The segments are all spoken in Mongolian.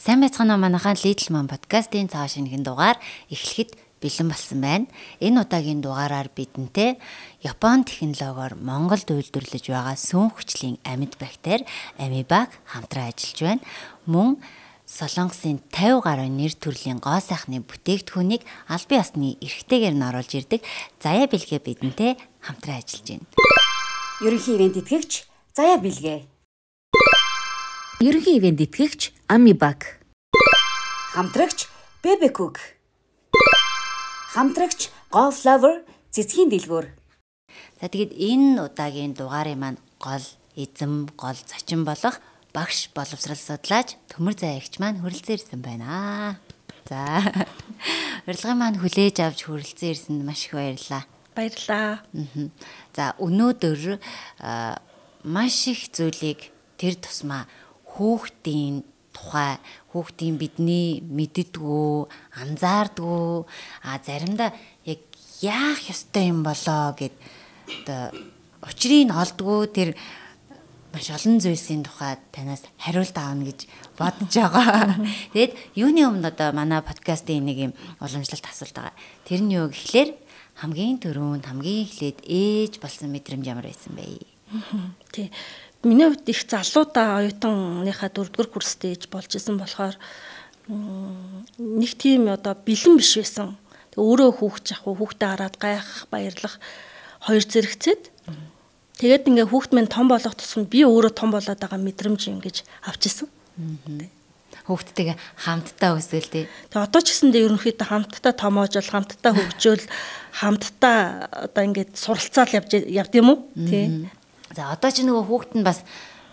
Сайн байцгаана уу манайхаа Lidl подкастын цааш шинэхэн дугаар эхлэхэд бэлэн болсон байна. Энэ удаагийн дугаараар бидэнтэй Япон технологиор Монголд үйлдвэрлэж байгаа сүм хүчлийн амьд бактери амибак хамтран ажиллаж байна. Мөн Солонгосын 50 гаруй нэр төрлийн гоо сайхны бүтээгдэхүүнийг аль бие усны эрхтэйгээр нь оруулж ирдэг Заяа Бэлгээ бидэнтэй хамтран ажиллаж байна. Ерөнхий ивент итгэгч Заяа Бэлгээ. Ерөнхий ивент итгэгч Амибак. Хамтрагч Бэбэкүк. Хамтрагч Golf Lover цэцгийн дэлгүүр. За тэгээд энэ удаагийн дугаарын маань гол эзэм, гол зочин болох багш боловсрал судлаач Төмөр Заяагч маань хүрэлцэн ирсэн байна. За урилгын маань хүлээж авч хүрэлцэн ирсэнд маш их баярлалаа. Баярлалаа. За өнөөдөр маш их зүйлийг тэр тусмаа хүүхдийн тухай, хүүхдийн бидний мэддэггүй, анзаардгүй, заримдаа яг яах ёстой юм болоо гэд учрыг олдгүй тэр маш олон зүйлсийн тухай танаас хариулт аавна гэж бодож байгаа. Тэгээд юуны өмнө одоо манай подкастын нэг юм уламжлалт асуулт байгаа. Тэр нь юу гэхлээр хамгийн түрүүнд хамгийн эхлээд ээж болсон мэдрэмж ямар байсан бэ? Тий. Миний хувьд их залуудаа оюутаныхаа 4-р курст ээж болж исэн болохоор нэг тийм одоо бэлэн биш байсан. Тэг өөрөө хүүхд хүүхдээ хараад гайхах, баярлах хоёр зэрэгцээд тэгээд ингээ хүүхд минь том болох тусам би өөрөө том болоод байгаа мэдрэмж ингэж авчихсан. Хүүхдтэйгээ хамтдаа өсвөл тий. Тэг одоо ч гэсэндээ ерөнхийдөө хамтдаа томоожол, хамтдаа хөгжөөл, хамтдаа одоо ингээд суралцаал явд юм уу? Тий. За одоо ч нөгөө хүүхэд нь бас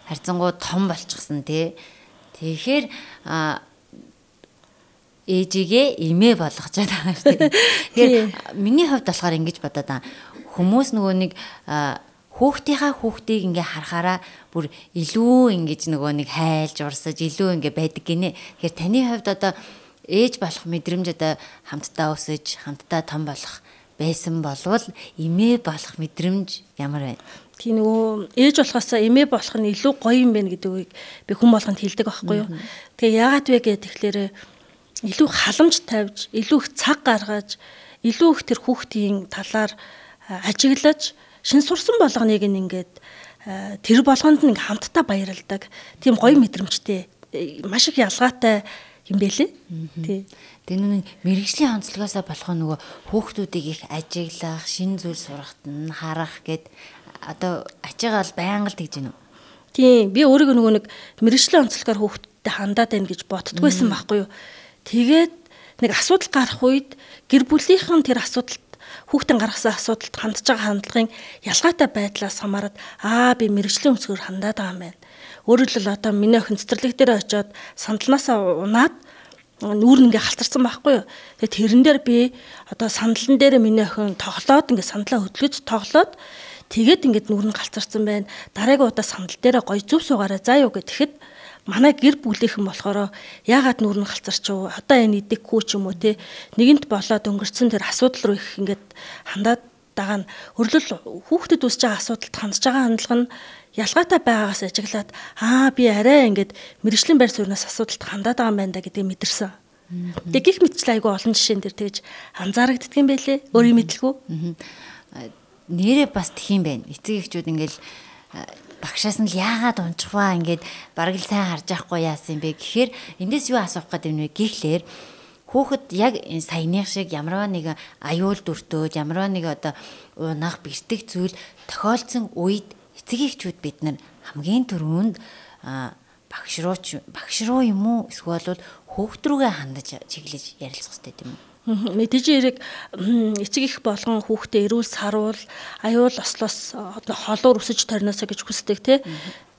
харьцангуй том болчихсон тий. Тэгэхээр ээжигээ эмээ болгож байгаа шүү дээ. Тэгэхээр миний хувьд болохоор ингэж бодоод байгаа. Хүмүүс нөгөө нэг хүүхдийг ингээ харахаараа бүр илүү ингэж нөгөө нэг хайлж урсаж илүү ингээ байдаг гинэ. Тэгэхээр таны хувьд одоо ээж болох мэдрэмж одоо хамтдаа өсөж, хамтдаа том болох байсан болвол эмээ болох мэдрэмж ямар байна? Тий нөгөө ээж болохоосаа эмээ болох нь илүү гоё юм байна гэдэг үгийг би хүн болгонд хэлдэг байхгүй юу. Тэгээ яагаад вэ гэдэг тэгэхээр илүү халамж тавьж, илүү их цаг гаргаж, илүү их тэр хүүхдийн талаар ажиглаж, шин сурсан болгоныг ингээд тэр болгонд нь хамтдаа баярлдаг. Тийм гоё мэдрэмжтэй, маш их ялгаатай юм бэлээ. Тий. Тэгээ нүг мэрэгжлийн онцлогоосоо болох нөгөө хүүхдүүдийг их ажиглах, шин зүйл сурахт нь харах гэд одоо ачаагаа бол байнга л тэгж гинэ. Тийм, би өөрийгөө нөгөө нэг мэрэгжлийн онцлогоор хүүхдтэй хандаад байна гэж боддггүйсэн байхгүй юу. Тэгээд нэг асуудал гарах үед гэр бүлийнхэн тэр асуудалд хүүхдэн гаргасан асуудалд хандж байгаа хандлагын ялгаатай байдлаас хамаарат би мэрэгжлийн өнцгөр хандаад байгаа юм байна. Өөрөөр хэлбэл одоо миний охин цэцэрлэг дээр очиод сандалнаасаа унаад нүүр нь ингээ халтарсан байхгүй юу. Тэгээд тэрэн дээр би одоо сандалн дээр миний охин тоглоод ингээ сандлаа хөдлөж тоглоод тэгээд ингээд нүүр нь галцарсан байна. Дараагийн удаа сандал дээр гоё зүв суугаараа заа юу гэхэд манай гэр бүлийнхэн болохоор яагаад нүүр нь галцарчив? Одоо энэ идэхгүй ч юм уу те. Нэгэнт болоод өнгөрцөн тэр асуудал руу их ингээд хандаад байгаа нь өрлөл хүүхдэд үүсэж байгаа асуудалд хандж байгаа хандлага нь ялгаатай байгаагаас ажиглаад би арай ингээд мэрэгжлийн байр сууриас асуудалд хандаад байгаа юм байна да гэдгийг мэдэрсэн. Тэг гих мэтчлээ айгу олон жишээн дээр тэгж анзаарагддаг юм байлээ. Өөрийн мэдлгүй. Нэрээ бас тхиим байна. Эцэг эхчүүд ингээл багшаас нь л яагаад унчихваа ингээд бараг л сайн харж авахгүй яасан бэ гэхээр эндээс юу асуух гэдэг юм бэ гэхлээр хүүхэд яг энэ саяных шиг ямарваа нэг аюул дүртөөд ямарваа нэг одоо унах бэртэх зүйл тохиолдсон үед эцэг эхчүүд бид нар хамгийн түрүүнд багш руу юм уу эсвэл хүүхд рүүгээ хандаж чиглэж ярилцах хэрэгтэй юм уу? Мэдээж хэрэг эцэг их болгон хүүхдээ эрүүл саруул аюул ослоос холуур өсөж торноосоо гэж хүсдэг тий.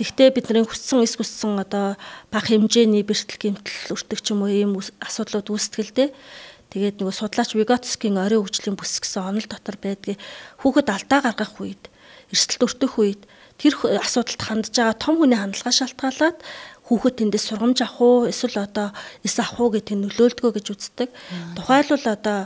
Тэгтээ бидний хүссэн эс хүссэн одоо бага хэмжээний бэртэл гэмтэл өртөг ч юм уу ийм асуудлууд үүсдэг л тий. Тэгээд нөгөө судлаач Vygotsky-гийн орой хөгжлийн бүс гэсэн онол дотор байдгийг хүүхэд алдаа гаргах үед эрсдэлт өртөх үед тэр асуудалд хандж байгаа том хүний хандлагаа шалтгаалаад хүүхэд тэндээс сургамж авах уу эсвэл одоо эс авах уу гэдгийг нөлөөлдгөө гэж үздэг. Тухайлбал одоо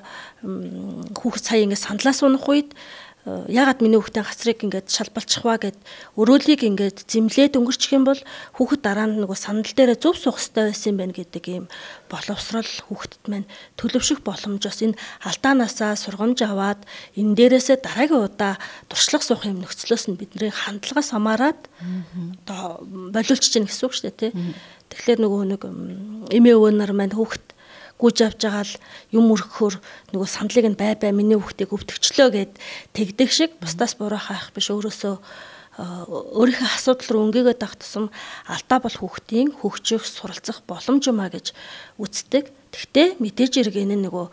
хүүхэд сая ингэ сандлаас унах үед ягаад миний хүүхдийн гацрыг ингээд шалбалчих ваа гэд өрөөлийг ингээд зэмлээд өнгөрчих юм бол хүүхэд дараа нь нөгөө сандал дээрээ зөв суух хэрэгтэй байсан юм байна гэдэг ийм боловсрал хүүхдэд маань төлөвшөх боломжос энэ алдаанаасаа сургамж аваад энэ дээрээсээ дараагийн удаа туршлага суух юм нөхцлөөс нь бидний хандлагаас хамаарат одоо болиулж чинь гэсэн үг шүү дээ тий. Тэгэхээр нөгөө нэг эмээ өвөө нар маань хүүхэд гүйж авч байгаа л юм өргөхөөр нөгөө сандлыг нь бай миний хүүхдийг өвтгчлөө гэд тэгдэг шиг бусдаас буруу хаах биш өөрөөсөө өөрийнхөө асуудал руу өнгийгээд авах тусам алдаа бол хүүхдийн хөгжих суралцах боломж юмаа гэж үздэг. Тэгтээ мэдээж хэрэг энэ нөгөө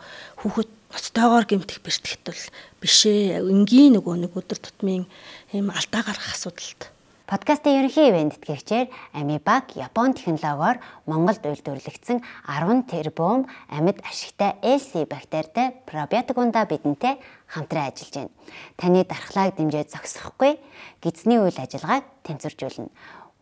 хүүхэд ноцтойгоор гэмтэх бэртгэт бол биш ээ. Энгийн нөгөө нэг өдөр тутмын ийм алдаа гаргах асуудалд. Подкастын ерөнхий ивент тэтгэгчээр Амибаг Япон технологиор Монголд үйлдвэрлэгдсэн 10 тэрбум амьд ашигтай LC бактеритай пробиотикунда бидэнтэй хамтран ажиллаж байна. Таны дархлааг дэмжиж зогсохгүй гидсний үйл ажиллагааг тэнцвэржүүлнэ.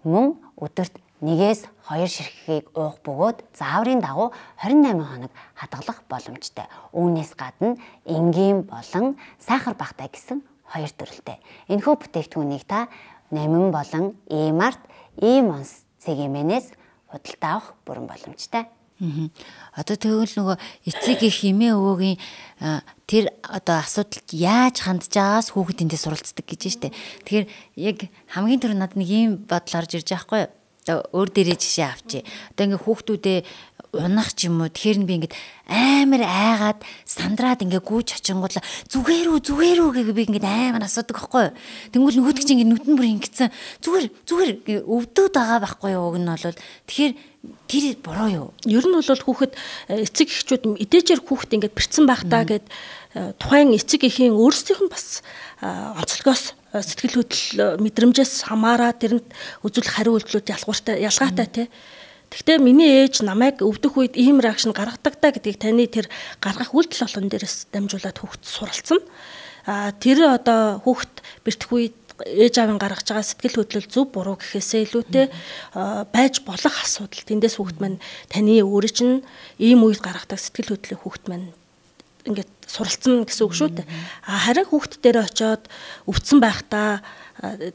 Мөн өдөрт 1-2 ширхгийг уух бөгөөд зааврын дагуу 28 хоног хадгалах боломжтой. Үүнээс гадна энгийн болон сахар багтай гэсэн 2 төрөлтэй. Энэхүү бүтээгдэхүүнийг та Нэмэн болон E-Mart, E-Mons цэгэмэнээс худалдаа авах бүрэн боломжтой. Одоо тэгвэл нөгөө эцэг их эмээ өвөөгийн тэр одоо асуудалд яаж хандж байгаас хүүхэд эндээ суралцдаг гэж штэ. Тэгэхээр яг хамгийн түрүү надад нэг ийм бодол орж ирж байгаа хгүй. Одоо өөр дээрээ жишээ авчи. Одоо ингээ хүүхдүүдээ унах ч юм уу тэгэхээр би ингээд амар айгаад сандраад ингээ гүйж очингуудлаа зүгээр үү гэж би ингээд амар асуудаг байхгүй. Тэнгүүл нөгөөдөг чинь ингээ нүтэн бүр ингэсэн зүгээр өвдөд байгаа байхгүй юу уг нь бол тэгэхээр тэр буруу юу? Ер нь бол хүүхэд эцэг эхчүүд мэдээжээр хүүхэд ингээд бэрцэн байх таа гэд тухайн эцэг эхийн өөрсдийнх нь бас онцлогоос сэтгэл хөдлөл мэдрэмжээс хамаараа тэрэнд үзүүлэх хариу үйлдэлүүд ялгаатай тий. Гэхдээ миний ээж намайг өвдөх үед ийм реакшн гаргадаг та гэдгийг таны тэр гаргах үйлдэл болгон дээрээс дамжуулаад хүүхэд суралцсан. Тэр одоо хүүхэд бэртэх үед ээж аавын гаргаж байгаа сэтгэл хөдлөл зөв буруу гэхээсээ илүүтэй байж болох асуудал. Тэндээс хүүхэд маань таны өөрөө чинь ийм үед гаргадаг сэтгэл хөдлөлийг хүүхэд маань ингээд суралцсан гэсэн үг шүү дээ. Харин хүүхэд дээр очиод өвдсөн байхдаа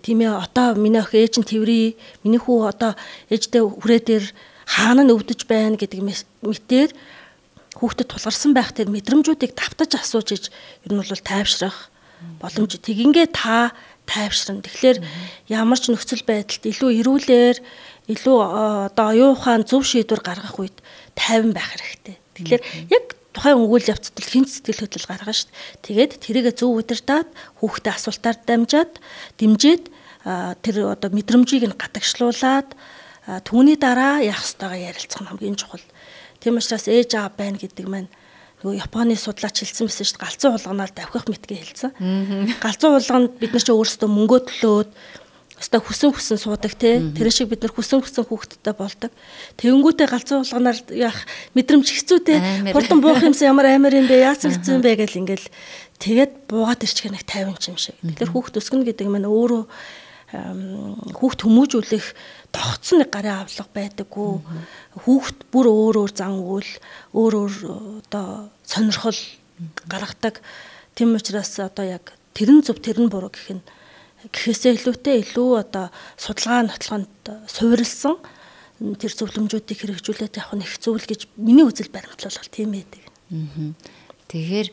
тийм ээ одоо миний ох ээж нь тэврий, миний хүү одоо ээждээ хүрээ дээр хаана нь өвдөж байна гэдэг мэтээр хүүхдэд тулгарсан байх тэр мэдрэмжүүдийг давтаж асууж иж ер нь бол тайвшрах боломж. Тэгингээ та тайвшрна. Тэгэхээр ямар ч нөхцөл байдалд илүү эрүүлэр илүү одоо оюухан зөв шийдвэр гаргах үед тайван байх хэрэгтэй. Тэгэхээр яг тухайн үйл явцад хинт сэтгэл хөдлөл гаргана шүү дээ. Тэгээд тэрийгэ зөв удирдаад хүүхдэд асуултаар дэмжиж тэр одоо мэдрэмжийг нь гадагшлуулад түүний дараа яах ёстойгоо ярилцах нь хамгийн чухал. Тийм учраас ээж аав байна гэдэг маань нөгөө Японы судлаач хэлсэн байсан шүү дээ. Галзуу хулганаар давхих мэтгээ хэлсэн. Галзуу хулганд бид нар ч өөрсдөө мөнгөө төлөөд өстой хүсэн суудаг те. Тэр шиг бид нар хүсэн хүүхдтэй болдог. Тэнгүүтээ галзуу хулганаар яах мэдрэмж хэцүүтэй. Хурдан буух юмсан ямар амар юм бэ? Яасан хэцүү юм бэ гэл ингээл тэгээд буугаад ирчих нэг 50 юм шиг. Тэгэхээр хүүхд өсгөнө гэдэг маань өөрөө хүүхд хүмүүжүүлэх тогтсон нэг гарын авлага байдаггүй. Хүүхд бүр өөр зан үйл, өөр одоо сонирхол гаргадаг. Тэм учраас одоо яг тэрэн зөв тэрэн буруу гэх нь гэхээсээ илүүтэй илүү одоо судалгаа нотлохонд суурилсан тэр зөвлөмжүүдийг хэрэгжүүлээд явах нь их зөвл гэж миний үзэл баримтлал бол тийм байдаг. Тэгэхээр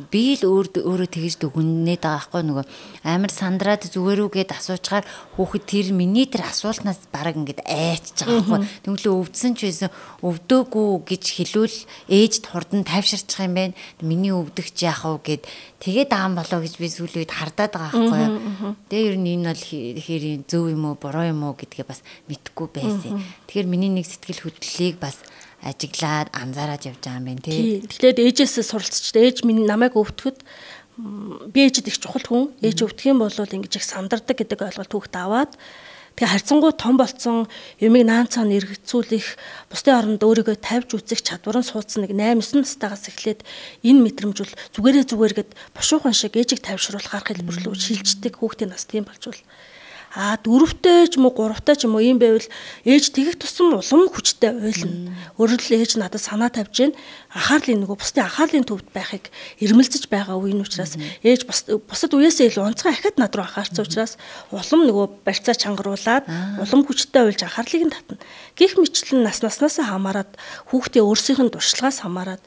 би л өөрөө тэгж дүгнээд байгаа байхгүй нөгөө амар сандраад зүгээрүү гэд асуучаар хүүхэд тэр миний тэр асуултнаас бараг ингээд айчж байгаа байхгүй. Тэгэлээ өвдсөн ч байсан өвдөөгүй гэж хэлвэл ээжд хурдан тайвширчих юм байна. Миний өвдөгч яах вэ гэд тэгээд аам болоо гэж би сүүлийн үед хардаад байгаа байхгүй. Тэгээ ер нь энэ бол хэрэг зөв юм уу буруу юм уу гэдгээ бас мэдэхгүй байсан. Тэгэхээр миний нэг сэтгэл хөдлөлийг бас ажиглаад анзаараад явж байгаа юм байна тий. Тэгэхээр ээжээс суралцчихлаа. Ээж минь намайг өвтгөхөд би ээжэд их чухал хүн. Ээж өвдөх юм бол ингэж их сандардаг гэдэг ойлголт хүүхд аваад тэгээ харьцангуй том болцсон юмыг наан цаана эргэцүүлэх бусдын оронд өөрийгөө тавьж үзэх чадвар нь суудсан нэг 8-9 настайгаас эхлээд энэ мэдрэмжүүл зүгээр гэд бушуухан шиг ээжийг тавьшруулах арга хэлбэр рүү шилждэг хүүхдийн нас тийм болжвол 4-тэй ч юм уу 3-тай ч юм уу юм байвал ээж тэгэх тусам улам хүчтэй уйлна. Өөрөөр хэлбэл ээж надад санаа тавьж гин анхаарлын нөгөө бусдын анхаарлын төвд байхыг эрмэлзэж байгаа үеийн учраас ээж бусад үеэсээ илүү онцгой ахад над руу анхаарсан учраас улам нөгөө барьцаа чангаруулад улам хүчтэй уйлж анхаарлыг нь татна. Гэх мэтлэн наснасаа хамаарат хүүхдийн өөрсдийнх нь туршлагаас хамаарат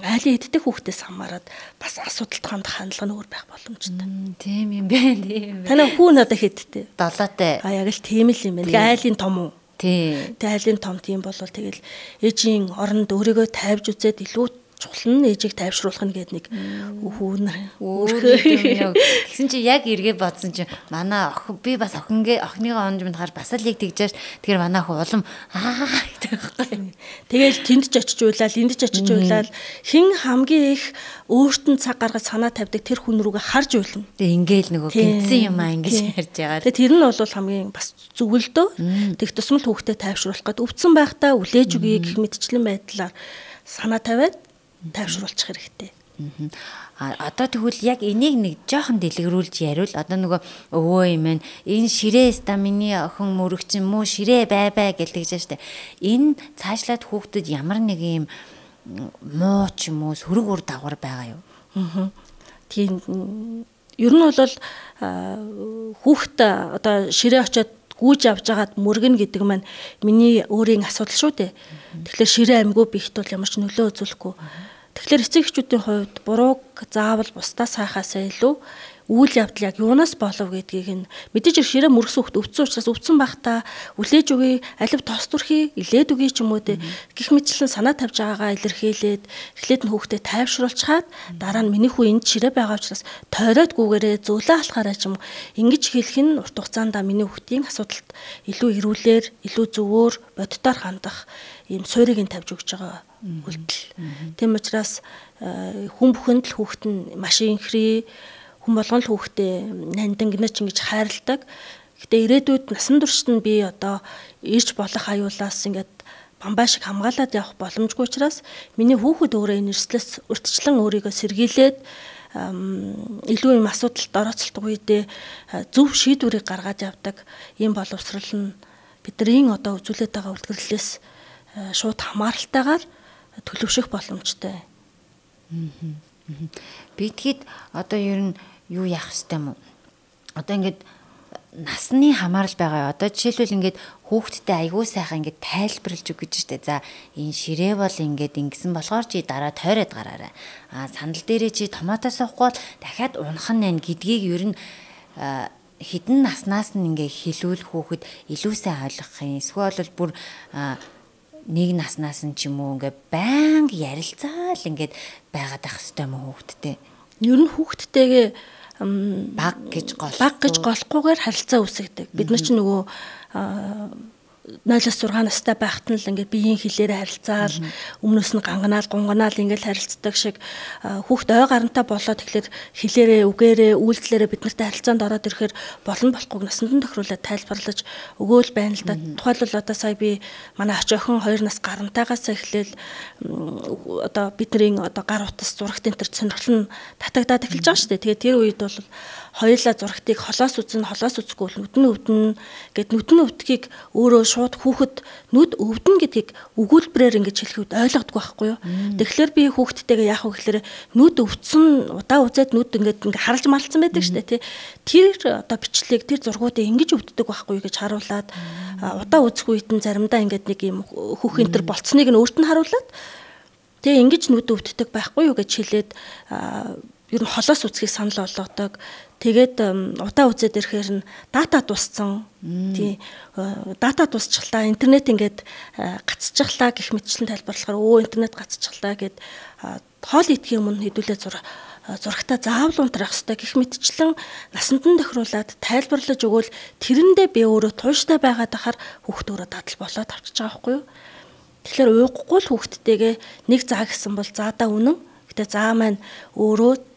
айлын эддэг хүүхдээс хамаарат бас асуудалд хандах хандлага нь өөр байх боломжтой. Тийм юм байна. Тийм. Танай хүү надад хэдтэй? 7-тай. Яг л тийм л юм байна. Тэгээ айлын том уу? Тийм. Тэгээ айлын том тийм болвол тэгэл ээжийн оронд өөрийгөө тавьж үзээд илүү чухал нь ээжийг тайвшруулах нь гэдэг нэг хүүн өөрөө тэгсэн чи яг эргээ бодсон чи манай би бас охиныгоо онж мандахаар бас л яг тэгжээш тэгэхээр манай хүү улам гэдэг. Тэгэл тэнд ч очиж уйлал энд ч очиж уйлал хин хамгийн их өөртөө цаг гаргаж санаа тавьдаг тэр хүн рүүгээ харж уйлна. Тэгээ ингээл нөгөө гинцэн юм аа ингэж ярьж байгаа. Тэгээ тэр нь бол хамгийн бас зүгэлдөө тэг тусмал хүүхдэд тайвшруулах гэдэг өвдсөн байхдаа үлээж үгүй гэх мэтчлэн байдлаар санаа тавиад тайвшруулчих хэрэгтэй. Одоо тэгвэл яг энийг нэг жоохон дэлгэрүүлж яриул. Одоо нөгөө өвөө юм байна. Энэ ширээ ста миний охин мөрөгчин мүү ширээ бай гэлдэж штэ. Энэ цаашлаад хүүхдэд ямар нэг юм муу ч юм уу сөрөг үр дагавар байгаа юу? Тийм. Ер нь бол хүүхд одоо ширээ очиод гүйж авч агаад мөргөн гэдэг маань миний өөрийн асуудал шүү дээ. Тэгэхээр ширээ амьгүй бихт бол ямар ч нөлөө үзүүлэхгүй. Тэгэхээр эцэг эхчүүдийн хувьд бурууг заавал бусдаас хайхаасаа илүү үйл явдал яг юунаас болов гэдгийг нь мэдээж ширээ мөргсөн хөлт өвдсөн учраас өвдсөн байхдаа үлээж өгье, алив тос төрхий, илээд өгье ч юм уу гэх мэтчлэн санаа тавьж байгаагаа илэрхийлээд эхлээд нь хүүхдэд тайвшруулчаад дараа нь миний хүү энд ширээ байгаа учраас тойроодгүйгээрээ зөөлөө алхаарай ч юм уу ингэж хэлэх нь урт хугацаанд миний хүүхдийн асуудалд илүү эрүүлэр, илүү зөвөр, боддоор хандах ийм суурийг нь тавьж өгч байгаа үйлдэл. Тийм учраас хүн бүхэнд л хүүхэд нь маш инхри хүн болгон л хүүхдээ нандин гинэж ингэж хайрладаг. Гэтэ ирээдүйд насан туршид нь би одоо ирж болох аюулаас ингээд бамбай шиг хамгаалаад явах боломжгүй учраас миний хүүхэд өөрөө энэ эрсдлээс урьдчилан өөрийгөө сэргийлээд илүү юм асуудалд орооцолдог үедээ зөв шийдвэрийг гаргаж явдаг ийм боловсрол нь бидний одоо үзүүлээд байгаа үлгэрлэлээс шууд хамааралтайгаар төлөвшөх боломжтой. Би тэгэхэд одоо ер нь юу яах ёстой юм уу? Одоо ингээд насны хамаарал байгаа. Одоо жишээлбэл ингээд хүүхдтэй айгуу сайхан ингээд тайлбарлаж өгч штэ. За энэ ширээ бол ингээд ингэсэн болохоор чи дараа тойроод гараарай. Сандал дээрээ чи томатос уухгүй бол дахиад унах нь байна гэдгийг ер нь хідэн наснаас нь ингээд хэлүүл хүүхэд илүү сайн ойлгох юм. Эсвэл бол бүр нэг наснаас нь ч юм уу ингээд байнга ярилцаал ингээд байгаад ах хэвээр юм хүүхдтэй. Ер нь хүүхдтэйгээ баг гэж голохгүйгээр харилцаа үүсгдэг. Бид нар ч нөгөө 0-6 настай байхад нь л ингээд биеийн хилээрээ харилцаал өмнөөс нь гунганаал ингээд харилцдаг шиг хүүхд ой гарантай болоод тэгэхээр хилээрээ үгээрээ үйлдэлээрээ бид нартай харилцаанд ороод ирэхээр болохгүй насанд тохируулаад тайлбарлаж өгөөл байна л да. Тухайлбал одоо сая би манай ач охин 2 нас гарантайгаас эхлээл одоо бидний одоо гар утас зурагт энэ төр сонирхол нь татагдаад эхэлж байгаа шүү дээ. Тэгээд тэр үед бол хоёулаа зурагтыг холоос үзэхгүй нүдэн өвдөн гэд нүдэн өвдгийг өөрөө шууд хүүхэд нүд өвдөн гэдгийг өгүүлбэрээр ингэж хэлэхэд ойлгодгүй байхгүй юу. Тэгэхээр би хүүхдтэйгээ яах вэ гэхээр нүд өвдсөн удаа үзээд нүд ингэ харалж малцсан байдаг шүү дээ тий. Тэр одоо бичлэг тэр зургуудыг ингэж өвддөг байхгүй юу гэж харуулад удаа үзэх үед нь заримдаа ингэ нэг юм хөх энтер болцсныг нь өөрт нь харуулад тэгээ ингэж нүд өвддөг байхгүй юу гэж хэлээд ер нь холоос үзхийг санал болгодог. Тэгээд удаа үзээд ирэхээр нь дата дууссан. Тий. Дата дуусчихлаа. Интернет ингээд гацчихлаа гэх мэтчлэн тайлбарлахаар интернет гацчихлаа гэд хоол идэхийн өмнө хэдүүлээ зурагтаа заавал унтрах хэрэгтэй гэх мэтчлэн насанд нь тохируулаад тайлбарлаж өгвөл тэрэндээ би өөрөө тууштай байгаад ахаар хүүхд өөрөө дадал болоод авчиж байгаа байхгүй юу. Тэгэхээр ууггүй л хүүхдтэйгээ нэг заа гэсэн бол заадаа үнэн. Гэтэ заа маань өөрөө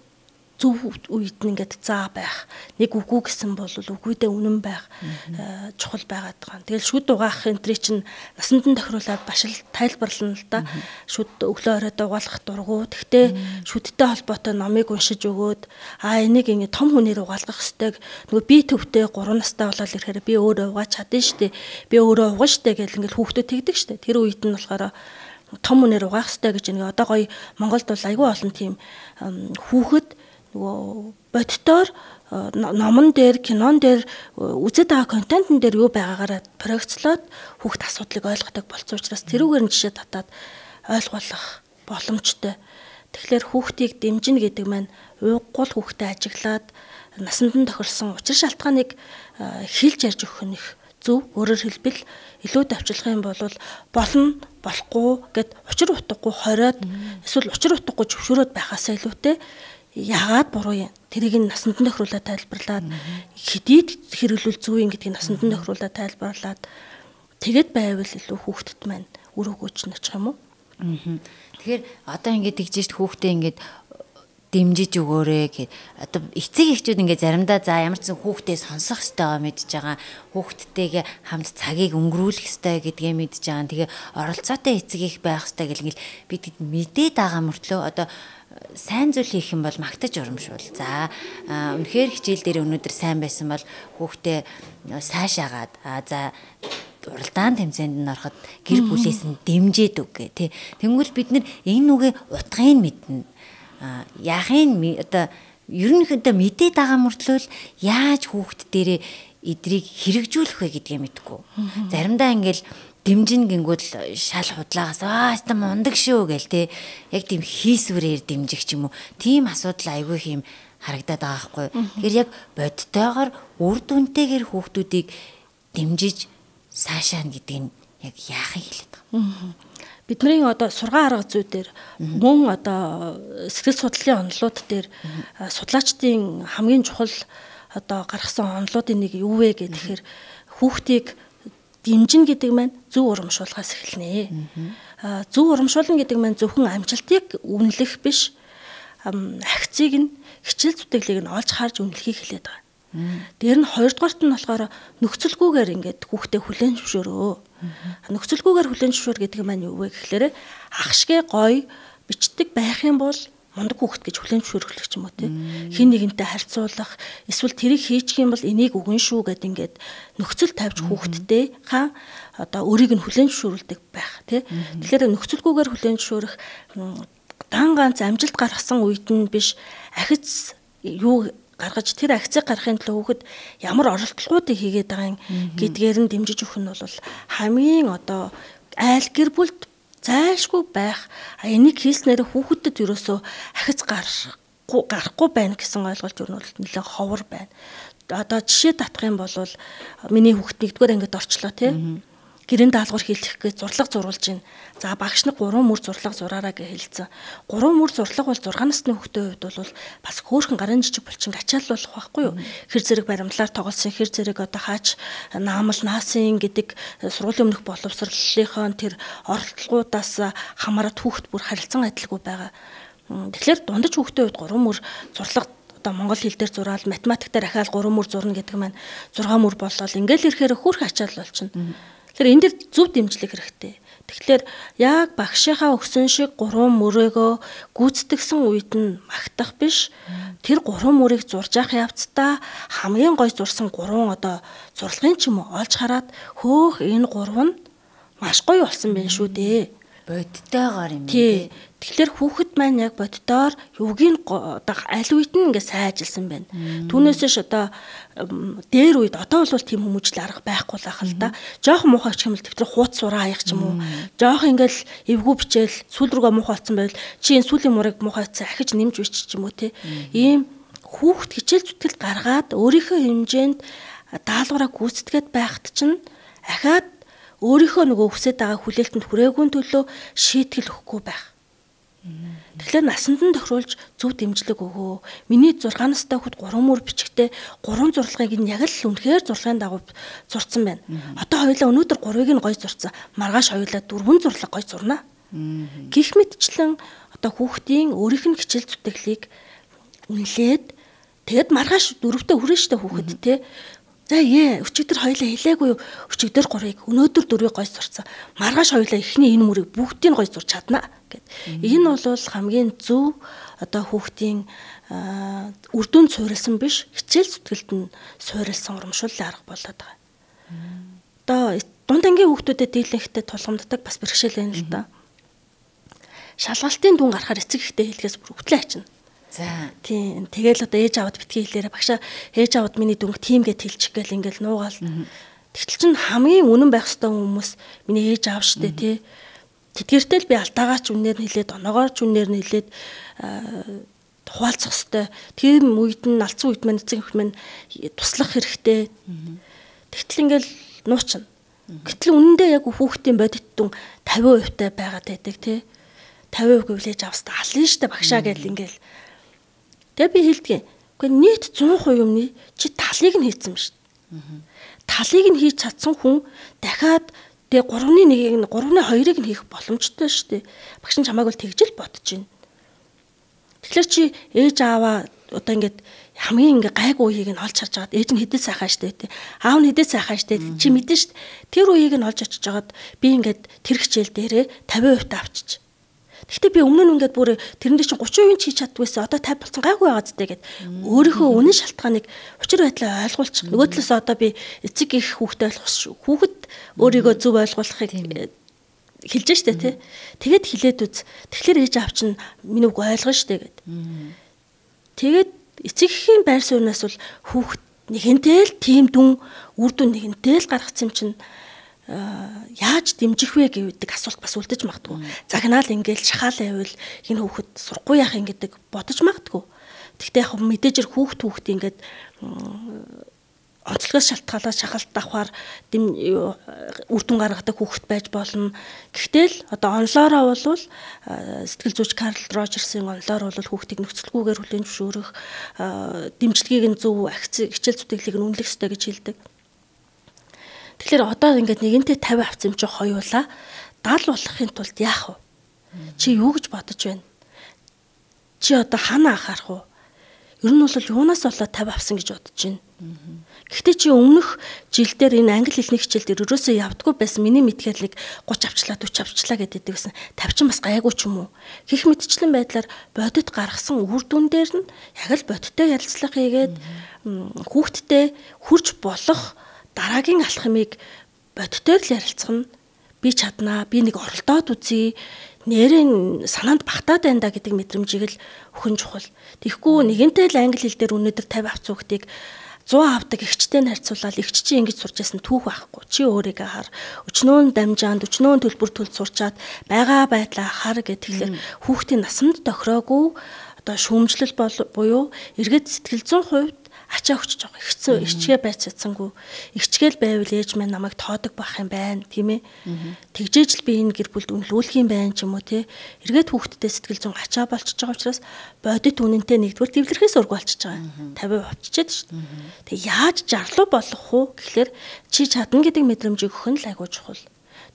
зөв үед нь ингээд заа байх. Нэг үгүй гэсэн бол үгүйдээ үнэн байх чухал байгаад байгаа. Тэгэл шүд угаах энтрий чинь насанд нь тохируулаад башил тайлбарлана л да. Шүд өглөө оройд угаалгах дургу. Тэгтээ шүдтэй холбоотой номыг уншиж өгөөд энийг ингэ том хүнээр угаалгах хэвээр нөгөө би төвтэй 3 настай болоод ирэхээр би өөрөө угааж чадна штэ. Би өөрөө угааж штэ гэл ингээл хүүхдүүд тэгдэг штэ. Тэр үед нь болохоор том хүнээр угаах хэвээр гэж ингээ одоо гоё Монголд бол айгүй олон тийм хүүхэд нөгөө бодтоор номон дээр, кинон дээр үзэж байгаа контентн дээр юу байгаагаараа проекцлоод хүүхд асуудлыг ойлгодог болсон учраас тэрүүгээр нь жишээ татаад ойлгуулах боломжтой. Тэгэхээр хүүхдийг дэмжинэ гэдэг маань уйгуул хүүхдэд ажиглаад насанд нь тохирсон учир шалтгааныг хэлж ярьж өгөх нь их зөв. Өөрөөр хэлбэл илүү давчилах юм бол болно, болохгүй гэд учир утгагүй хориод эсвэл учир утгагүй зөвшөөрөөд байхаасаа илүүтэй яагаад буруу юм? Тэрийг нь насанд нь тохируулаад тайлбарлаад хэдийд хэрэглүүл зүй юм гэдгийг насанд нь тохируулаад тайлбарлаад тэгэд байвал илүү хүүхдэд маань үр өгөөж нөчих юм уу? Тэгэхээр одоо ингээд тэгж шít хүүхдээ ингээд дэмжиж өгөөрэй гэхэд одоо эцэг эхчүүд ингээд заримдаа за ямар ч хүүхдээ сонсох ёстойгоо мэдж байгаа, хүүхдтэйгээ хамт цагийг өнгөрүүлэх ёстой гэдгээ мэдж байгаа. Тэгээ оролцоотой эцэг их байх ёстой гэл бид мэдээд байгаа мөртлөө одоо сайн зүйл хийх юм бол магтаж урамшуул. За үнэхээр хичээл дээр өнөөдөр сайн байсан бол хүүхдээ сайшаагаад за уралдаан тэмцээнд нь ороход гэр бүлээс нь дэмжиж үгүй тий. Тэнгүүл бид нэр энэ үгээ утгыг мэднэ. Яахын одоо ерөнхийдөө мэдээд байгаа мөртлөө яаж хүүхд дээрээ эдрийг хэрэгжүүлэх вэ гэдгээ мэдэхгүй. Заримдаа ингээл дэмжин гингүүд шал худлаагаас хэвээр мундаг шүү гээл те яг тийм хийсвэрээр дэмжих ч юм уу тийм асуудал айгүй юм харагдаад байгаа байхгүй. Тэгэхээр яг бодтойгоор үр дүнтэйгээр хүүхдүүдийг дэмжиж саашаана гэдэг нь яг яахыг хэлээд байгаа. Бидний одоо сургаан арга зүйдээр мөн одоо сэтгэл судлалын онолууд дээр судлаачдын хамгийн чухал одоо гаргасан онолуудын нэг юу вэ гэхээр хүүхдийг дэмжин гэдэг маань зөв урамшуулгаас эхэлнэ. Зөв урамшуулна гэдэг маань зөвхөн амжилтыг үнэлэх биш, агцыг нь хичээл зүтгэлийг нь олж харж үнэлхийг хэлээд байгаа. Дээр нь хоёрдугаарт нь болохоор нөхцөлгүйгээр ингээд хүүхдээ хүлээн зөвшөөрөө. Нөхцөлгүйгээр хүлээн зөвшөөр гэдэг маань юу вэ гэхээр ахшгээ гоё бичдэг байх юм бол мундаг хүүхэд гэж хүлээн зөвшөөрөх ч юм уу те. Хин нэгэнтэй харьцуулах, эсвэл тэрийг хийчих юм бол энийг үгэн шүү гэд ингээд нөхцөл тавьж хүүхэдтэй хаа одоо өөрийг нь хүлээн зөвшөөрүүлдэг байх те. Тэгэхээр нөхцөлгүйгээр хүлээн зөвшөөрөх дан ганц амжилт гаргасан үед нь биш ахиц юу гаргаж тэр акцийг гаргахын тулд хүүхэд ямар оролдлогоодыг хийгээд байгаа юм гэдгээр нь дэмжиж өгөх нь бол хамгийн одоо айл гэр бүлд зайлшгүй байх энийг хийснээр хүүхэдд ерөөсөө ахиц гарахгүй байна гэсэн ойлголт юу нь бол нэлээд ховор байна. Одоо жишээ татах юм бол миний хүүхэд 1-р ангид орчлоо тий. Гэрэн даалгавар хийлгэх гэж зурлаг зурулж байна. За багш нар 3 мөр зурлаг зураараа гэж хэлсэн. 3 мөр зурлаг бол 6 насны хүүхдийн хувьд бол бас хөөхөн гарын жижиг булчин ачааллуулах байхгүй юу? Хэр зэрэг баримтлаар тоглосон, хэр зэрэг одоо хаач наамал наасын гэдэг сургуулийн өмнөх боловсролынхон тэр оролдлогоудаас хамаарат хүүхэд бүр харилцан адилгүй байгаа. Тэгэхээр дундаж хүүхдийн хувьд 3 мөр зурлаг одоо монгол хэл дээр зураал, математиктээр ахаал 3 мөр зурна гэдэг маань 6 мөр болол ингээл ирэхээр хөөх ачаалал болчихно. Тэгэхээр энэ дэр зөв дэмжлэг хэрэгтэй. Тэгэхээр яг багшийнхаа өгсөн шиг 3 мөрөөгөө гүйцэтгсэн үед нь магтах биш. Тэр 3 мөрийг зурж явах явцдаа хамгийн гой зурсан 3 одоо зурлагын ч юм уу олж хараад хөөх энэ 3 нь маш гоё болсон байх шүү дээ. Бодтойгоор юм тий. Тэгэхээр хүүхэд маань яг бодтоор юугийн одоо аль үйт нь ингээ сайжилсан байна. Түүнээсээш одоо дээр үед одоо бол тийм хүмүүжил арга байхгүй л ах л да. Жохон муухай очих юм бол төвтөр хууц сураа хаях ч юм уу. Жохон ингээл эвгүй бичээл сүүл рүүгээ муухай болсон байвал чи энэ сүүлийн мурыг муухайцсан ахиж нэмж биччих ч юм уу те. Ийм хүүхэд хичээл зүтгэл гаргаад өөрийнхөө хэмжээнд даалгавраа гүйцэтгээд байхад чинь ахаад өөрийнхөө нөгөө хүсэж байгаа хүлээлтэнд хүрээгүй төлөө шийтгэл өгөхгүй байх. Тэгэхээр насанд нь тохируулж зөв дэмжлэг өгөө. Миний 6 настай хүүхэд 3 мөр бичгтээ 3 зурлагыг нь яг л үнэхээр зурлагын дагуу зурцсан байна. Одоо хоёулаа өнөөдөр 3-ыг нь гоё зурцсан. Маргааш хоёулаа 4 зурлаг гоё зурнаа. Гэх мэтчлэн одоо хүүхдийн өөрийнх нь хичээл зүтгэлийг үнэлээд тэгэд маргааш 4-т хүрэн штэ хүүхэд те. За өчигдөр хоёлаа хэлээгүй юу? Өчигдөр 3-ыг өнөөдөр 4-ийг гой сурцсан. Маргааш хоёлаа эхний энэ мөрийг бүгдийг гой сурч чадна гэд. Энэ бол хамгийн зөв одоо хүүхдийн үр дүнд суурилсан биш, хичээл зүтгэлд нь суурилсан урамшууллын арга болоод байгаа. Одоо дунд ангийн хүүхдүүдэд дийлэнхтэй тулгамддаг бас бэрхшээл байна л да. Шалгалтын дүн гарахаар эцэг ихтэй хэлгээс бүр хөтлөө ачна. За тийм. Тэгэл одоо ээж аваад битгий хэлээрэ багшаа ээж аваад миний дүнг тийм гэд хэлчих гээл ингээл нуугаал. Тэгтэл чин хамгийн үнэн байх ёстой хүмүүс миний ээж аав штэ тий. Тэдгэртэл би алдаагаач үнээр нь хэлээд оноогоорч үнээр нь хэлээд тухайлцах ёстой. Тийм үед нь алдсан үед маань эцэг их маань туслах хэрэгтэй. Тэгтэл ингээл нуучна. Гэтэл үнэндээ яг хүүхдийн бодит дүн 50% таа байгаад байдаг тий. 50% гэвэл ээж австаа алын штэ багшаа гэл ингээл. Тэгээ би хэлдгээ. Гэхдээ нийт 100% юмны чи талыг нь хийцэн биш. Талыг нь хийж чадсан хүн дахиад тэгээ 3-1-ийг нь 3-2-ыг нь хийх боломжтой шүү дээ. Багш нь чамайг бол тэгж л бодож байна. Тэгэхээр чи ээж ааваа одоо ингээд хамгийн ингээ гайгүй үеийг нь олж харж агаад ээж нь хэдэл сайхан штэ тий. Аав нь хэдэл сайхан штэ чи мэдэн штэ. Тэр үеийг нь олж очиж агаад би ингээд тэр хичээл дээрээ 50% та авчиж. Гэхдээ би өмнө нь ингээд бүр тэрэн дээр чинь 30% хийж чаддгүйсэн. Одоо 50 болсон гайгүй байгаа зү гэд өөрийнхөө үнэн шалтгааныг учир байдлаа ойлгуулчих. Нөгөө талаас одоо би эцэг их хүүхдэд ойлгох шүү. Хүүхэд өөрийгөө зөв ойлгуулахыг хэлж штэ тий. Тэгээд хилээд үз. Тэгэхээр ээж аав чинь миний үг ойлгоно штэ гэд. Тэгээд эцэг эхийн байр сууриас бол хүүхэд нэгэнтэй л тийм дүн үр дүн нэгэнтэй л гаргацсан юм чинь яаж дэмжих вэ гэдэг асуулт бас үлдэж магадгүй. Загнаал ингээл шахаал байвал энэ хүүхэд сурахгүй яах юм гэдэг бодож магадгүй. Гэхдээ яг мэдээж хүүхэд ингээд онцлогоос шалтгаалаад шахалт давхаар үр дүн гаргадаг хүүхэд байж болно. Гэхдээ л одоо онлоороо бол сэтгэл зүйч Карл Рожерсийн онлоор бол хүүхдийг нөхцөлгүйгээр хүлээн зөвшөөрөх, дэмжлэгийг нь зөв хичээл зүтгэлийг нь үнэлэх ёстой гэж хэлдэг. Тэгэхээр одоо ингээд нэгэнтээ 50 авсан юм чи хоёулаа 70 болохын тулд яах вэ? Чи юу гэж бодож байна? Чи одоо хана анхаарах вэ? Ер нь бол юунаас болоод 50 авсан гэж бодож байна. Гэхдээ чи өмнөх жил дээр энэ англи хэлний хичээл дээр өрөөсөө явдггүй байсан миний мэдхээрлийг 30 авчлаа 40 авчлаа гэдэг байсан. 50 ч бас гайгүй ч юм уу. Гэх мэтчлэн байдлаар бодит гаргасан үр дүн дээр нь яг л бодиттой ярилцлага хийгээд хүүхдтэй хурж болох дараагийн алхмыг бодитоор л ярилцах нь би чаднаа, би нэг оролдоод үзье, нэрэн санаанд багтаад байна да гэдэг мэдрэмжийг л өхөн чухал. Тэгэхгүй нэгэнтэй л англи хэл дээр өнөөдөр 50 авц хүүхдийг 100 авдаг эгчтэй нь харьцуулаад эгч чи ингэж сурч байсан түүх байхгүй. Чи өөрийгөө хар. Өчнөө дамжаанд, өчнөө төлбөр төлж сурчаад байгаа байдлаа хар гэхэлэр хүүхдийн насанд тохироогүй одоо шүүмжлэл буюу эргээд сэтгэл 100% ачаа өгч байгаа. Ичгээ байж чадсангүй. Ичгээл байвал ээж маань намайг тоодог байх юм байна, тийм ээ. Тэгжээж л би энэ гэр бүлд үнэлүүлэх юм байна ч юм уу те. Эргээд хүүхдтэй сэтгэл зүйн ачаа болчихж байгаа учраас бодит үнэнтэй нэгдүгээр дэвлэрхээс ургуулчихж байгаа. 50% авчичээд шүү дээ. Тэг яаж жарлуу болох уу гэхлээр чи чадна гэдэг мэдрэмжийг өгөх нь л айгуу чухал.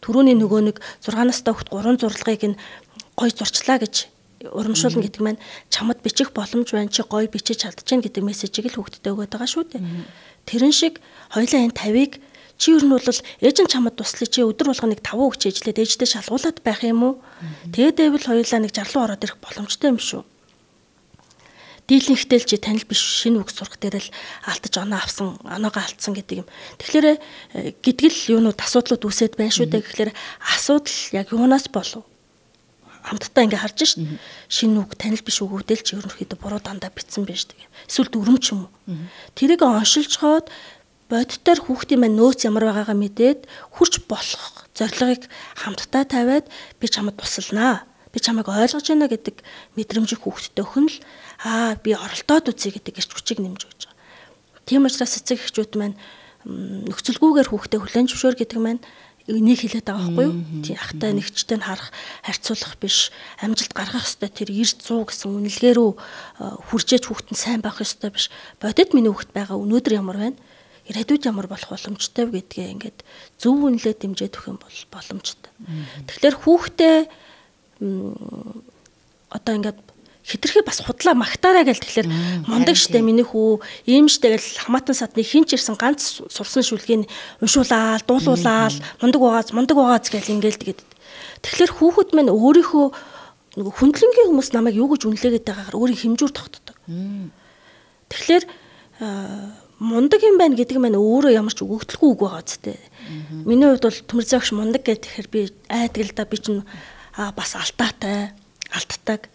Түрүүний нөгөө нэг 6 настай хүүхд 3 зурлагыг нь гой зурчлаа гэж урамшуулна гэдэг маань чамд бичих боломж байна чи гоё бичиж чадчихна гэдэг мессежийг л хүүхдэд өгöd байгаа шүү дээ. Тэрэн шиг хоёлаа энэ 50-ыг чи ер нь бол ээж нь чамд туслая чи өдөр болгоо нэг 5 өгч ээжлээд ээжтэй шалгуулад байх юм уу? Тэгээд байвал хоёлаа нэг жарлуу ороод ирэх боломжтой юм шүү. Дийлэнхтэй л чи танил биш шинэ үг сурах дээр л алдаж оноогоо алдсан гэдэг юм. Тэгэхээр гэдгэл юунууд асуудлууд үүсээд байна шүү дээ. Тэгэхээр асуудал яг юунаас болов? Хамтдаа ингээ харж шин шинэ үг танил биш үгүүдэл чи ерөнхийдөө буруу дандаа битсэн байж таг. Эсвэл дүрмч юм уу? Тэрийг оншилж хоод бодитоор хүүхдийн маань нөөц ямар байгаагаа мэдээд хурж болох зорилгыг хамтдаа тавиад би чамд тусалнаа. Би чамайг ойлгож байна гэдэг мэдрэмжийг хүүхдэд өгөн л би оролдоод үзье гэдэг эрч хүчийг нэмж өгч байгаа. Тийм учраас эцэг эхчүүд маань нөхцөлгүйгээр хүүхдэд хүлээн зөвшөөр гэдэг маань энийг хэлээд байгаа байхгүй юу? Тий ахтай нэгчтэй нь харах, харьцуулах биш, амжилт гаргах ёстой тэр 90 100 гэсэн үнэлгээ рүү хүрчээж хүүхэд нь сайн байх ёстой биш. Бодит миний хүүхэд байгаа өнөөдөр ямар байна? Ирээдүйд ямар болох боломжтой вэ гэдгээ ингээд зөв үнэлээд дэмжиж өгөх юм бол боломжтой. Тэгэхээр хүүхдээ одоо ингээд хитрхи бас худлаа магтаарай гэл тэгэхээр мундаг штэ миний хүү ийм штэ гэл хамаатан садны хинч ирсэн ганц сурсан шүлгийг уншуулаад дуулуулаад мундаг угааз гэл ингээл тэгээд тэгэхээр хүүхэд мань өөрийнхөө нөгөө хүндлэнгийн хүмүүс намайг юу гэж үнэлээгээд байгаагаар өөрийн хэмжүүр тогтдог. Тэгэхээр мундаг юм байна гэдэг нь өөрөө ямар ч өгөгдлгүй үг байгаа зү. Миний хувьд бол төмөр зөөгш мундаг гэдэг тэгэхээр би айдаг л да би чинь бас алдаатай, алдтаг.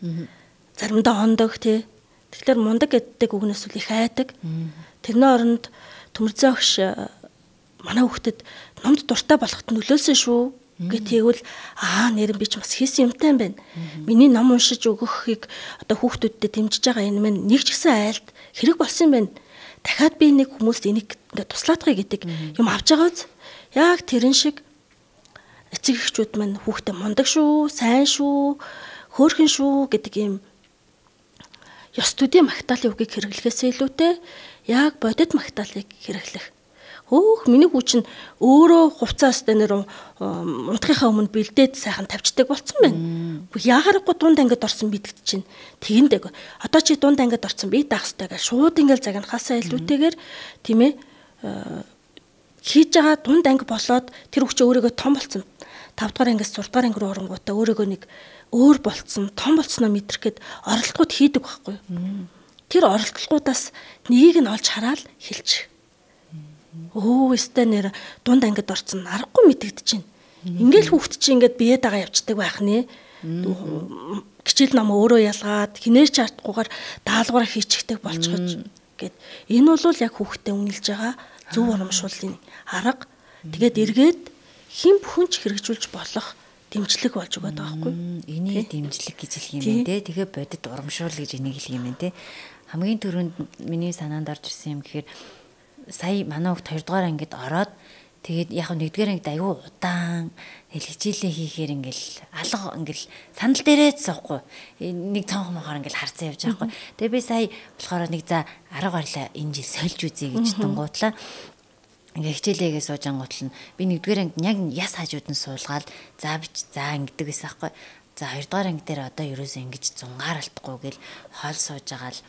Заримдаа ондог тий. Тэгэхээр мундаг гэдэг үгнээс үл их айдаг. Тэрний оронд төмөр зөөгш манай хүүхдэд номд дуртай болоход нөлөөсөн шүү гэтэйгвэл нэр нь би ч бас хийсэн юмтай юм байна. Миний ном уншиж өгөхийг одоо хүүхдүүдэд дэмжиж байгаа энэ мань нэг ч гэсэн айлд хэрэг болсон юм байна. Дахиад би нэг хүмүүст энийг ингээд туслаадахыг гэдэг юм авч байгааз яг тэрэн шиг эцэг эхчүүд маань хүүхдээ мундаг шүү, сайн шүү, хөөрхөн шүү гэдэг ийм ёс төдий магтаалын үгийг хэрэглэхээс илүүтэй яг бодит магтаалыг хэрэглэх. Миний хүү чинь өөрөө хувцаас дээр унтахынхаа өмнө бэлдээд сайхан тавьчдаг болцсон байна. Яагарахгүй дунд ангид орсон бидгт чинь тэгэндэг. Одоо чи дунд ангид орсон би даах хэрэгтэй гэж шууд ингээл загнахаасаа илүүтэйгээр тийм ээ хийж байгаа дунд анги болоод тэр хүч өөрийгөө том болцсон. 5 дугаар ангиас 6 дугаар анги руу оронгуудаа өөрийгөө нэг өөр болцсон, том болцсноо мэдрэх гээд оролдлогууд хийдэг байхгүй юу? Тэр оролдлогуудаас нэгийг нь олж хараад хэлчих. Өстэй нэр дунд ангид орсон аргагүй мэдэгдэж байна. Ингээл хүүхд чинь ингээд бие дагаа явцдаг байх нэ. Кичээл ном өөрөө ялгаад хинээч артгуугаар даалгавраа хийчихдэг болчихож гэд. Энэ бол яг хүүхдэд үнэлж байгаа зөв урамшууллын арга. Тэгээд эргээд хэн бүхэн ч хэрэгжүүлж болох дэмжлэг болж өгöd байгаа байхгүй. Энийг дэмжлэг гэж хэлэх юм байна те. Тэгээ бодит урамшуул гэж энийг хэлэх юм байна те. Хамгийн түрүүнд миний санаанд орж ирсэн юм гэхээр сая манай хүүхд 2 дугаар ангид ороод тэгээд яг 1-р ангид аягүй удаан хичээлээ хийхээр ингээл алга ингээл сандал дээрээ цахгүй нэг цонх мохоор ингээл харцаа явж байгаа хгүй. Тэгээ би сая болохоор нэг за арга барилаа энэ жил сольж үзье гэж тунгуутлаа. Ингээ хичээлээгээ сууж ангуутл нь би 1-р ангид яг яс хажууд нь суулгаад за ингэдэг гэсэн аахгүй. За 2 дугаар анги дээр одоо ерөөсөө ингэж зунгаар алтахгүй гэл хоол сууж байгаа л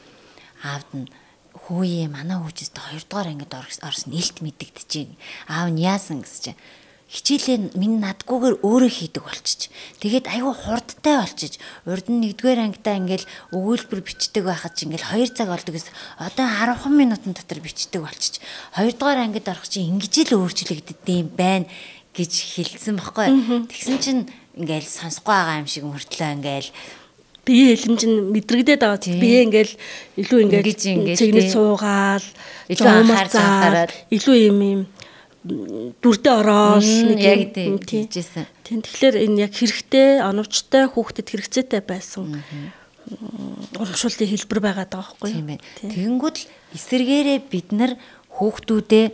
аавд нь хөөе манай хүүчэд 2 дугаар ангид орсон илт мэдэгдэж байна. Аав нь яасан гэсэн чинь хичээлээ минь надгүйгээр өөрөө хийдэг болчих. Тэгээд айгүй хурдтай болчих. Урд нь 1-р ангидаа ингээл өгүүлбэр бичдэг байхад чинь ингээл 2 цаг болдог гэсэн. Одоо 10 минутын дотор бичдэг болчих. 2 дугаар ангид орох чинь ингэж л өөрчлөгддөг юм байна гэж хэлсэн баггүй. Тэгсэн чинь ингээл сонсохгүй байгаа юм шиг мөртлөө ингээл бие хэлэмж нь мэдрэгдээд байгаа ч бие ингээл илүү ингээл цэгнэд суугаал жоомарцаад илүү юм дүрдээ ороод нэг яг тийжсэн. Тэгэхээр энэ яг хэрэгтэй оновчтой хүүхдэд хэрэгцээтэй байсан урамшууллын хэлбэр байгаад байгаа байхгүй юу? Тийм ээ. Тэгэнгүүт л эсэргээрээ бид нар хүүхдүүдээ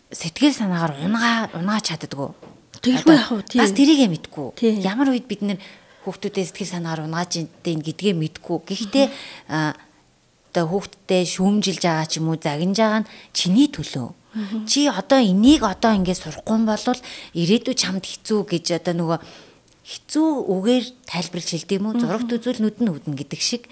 сэтгэл санаагаар унгааж чаддаггүй. Тэгэлгүй яах вэ? Бас тэрийгэ мэдгүй. Ямар үед бид нэр хүүхдүүдээ сэтгэл санаагаар унгааж ийн гэдгээ мэдгүй. Гэхдээ одоо хүүхдтэй шүүмжилж байгаа ч юм уу загнаж байгаа нь чиний төлөө. Чи одоо энийг одоо ингээд сурахгүй юм бол ирээдүйд чамд хэцүү гэж одоо нөгөө хэцүү үгээр тайлбарлаж хэлдэг юм уу? Зурагт үзвэл нүд нь үднэ гэдэг шиг.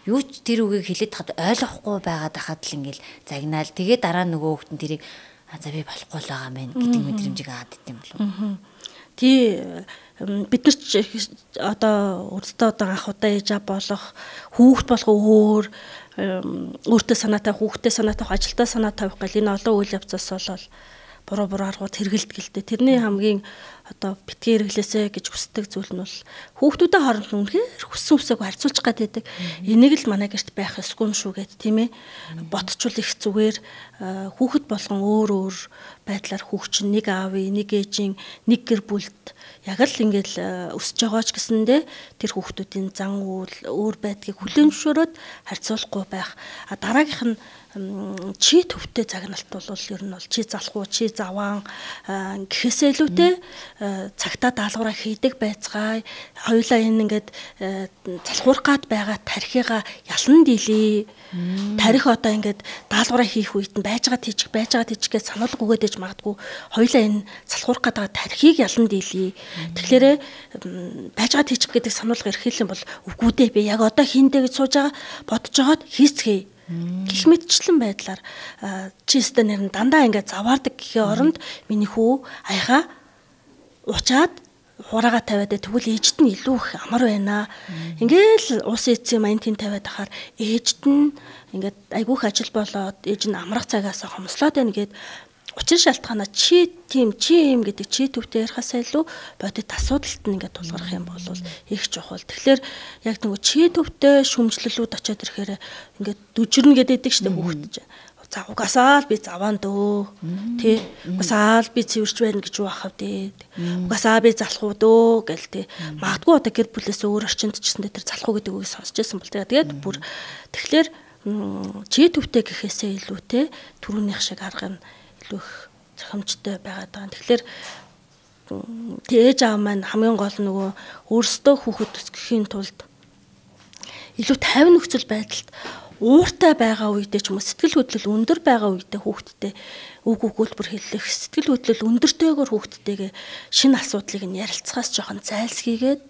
Юу ч тэр үгийг хэлээд хад ойлгохгүй байгаад хахад л ингээд загнаал. Тэгээ дараа нөгөө хүүхд нь тэрийг за би болохгүй л байгаа мэн гэдэг мэдрэмжийг аваад дит юм болов. Бид нар ч одоо өөртөө одоо анх удаа ээж аав болох хүүхд болох өөртөө санаа тавих, хүүхдэд санаа тавих, ажилдаа санаа тавих гэл энэ олон үйл явцаас болол буруу аргууд хэрэгэлдэг л дээ. Тэрний хамгийн одоо битгий хэрэглээсэ гэж хүсдэг зүйл нь бол хүүхдүүдээ хооронд үнэхээр хүссэн үсээг харьцуулж гадбайдаг. Энийг л манай гэрт байх ёсгүй юм шүү гэд тийм ээ. Ботчвол их зүгээр хүүхэд болгон өөр байдлаар хүүхчин нэг аавын, нэг ээжийн, нэг гэр бүлд яг л ингээл өсөж байгаа ч гэсэндээ тэр хүүхдүүдийн зан үйл өөр байдгийг хүлээн зөвшөөрөөд харьцуулахгүй байх. Дараагийнх нь чи төвтэй загналт бол ер нь бол чи залхуу чи заваан гэхээсээ илүүтэй цагтаа даалгавраа хийдэг байцгаа хоёулаа энэ ингээд залхуурах гад байгаа тархигаа ялан дийлээ. Тарих одоо ингээд даалгавраа хийх үед нь байж байгаа тийчих гэж сануулга өгөөд иж магадгүй хоёулаа энэ залхуурах гад байгаа тархийг ялан дийлээ. Тэгэхээр байж байгаа тийчих гэдэг сануулга эрхэлэн бол үгүй дээ би яг одоо хийндэ гэж сууж байгаа бодож жоод хийцгээе. Гэх мэтчлэн байдлаар чи өстө нэр нь дандаа ингээд заваардаг гэхээ оронд миний хүү аяга уучаад хураагаа тавиад тэгвэл ээжд нь илүү их амар байна. Ингээл ус эцсийн мань тэн тавиад ахаар ээжд нь ингээд айгүйх ажил болоод ээж нь амрах цагаас хомслоод байна гэд учир шалтгаанаа чи юм гэдэг чи төвтэй ярихасаа илүү бодит асуудалд нь ингээд тулгарх юм бол их чухал. Тэгэхээр яг нөгөө чи төвтэй шүмжлэлүүд очиод ирэхээр ингээд дүжирнэ гэдэг штеп хүүхдэж. За угасаал би заваан дөө. Тэ угасаал би цэвэрч байна гэж юу ахав дээ. Угасаа би залхуу дөө гэл тэ. Магадгүй одоо гэр бүлээс өөр орчинд ч гэсэн тэр залхуу гэдэг үгийг сонсч байсан бол тэгээд бүр тэгэхээр чи төвтэй гэхээсээ илүү тэ түрүүнийх шиг арга нь илүү их зохимжтой байгаад байгаа. Тэгэхээр ээж аав маань хамгийн гол нөгөө өөрсдөө хүүхэд өсгөхийн тулд илүү тайван нөхцөл байдалд ууртай байгаа үедээ ч юм уу сэтгэл хөдлөл өндөр байгаа үедээ хүүхдтэй үг өгүүлбэр хэллэх сэтгэл хөдлөл өндөртэйгээр хүүхдтэйгээ шинэ асуудлыг нь ярилцахаас жоохон зайлсхийгээд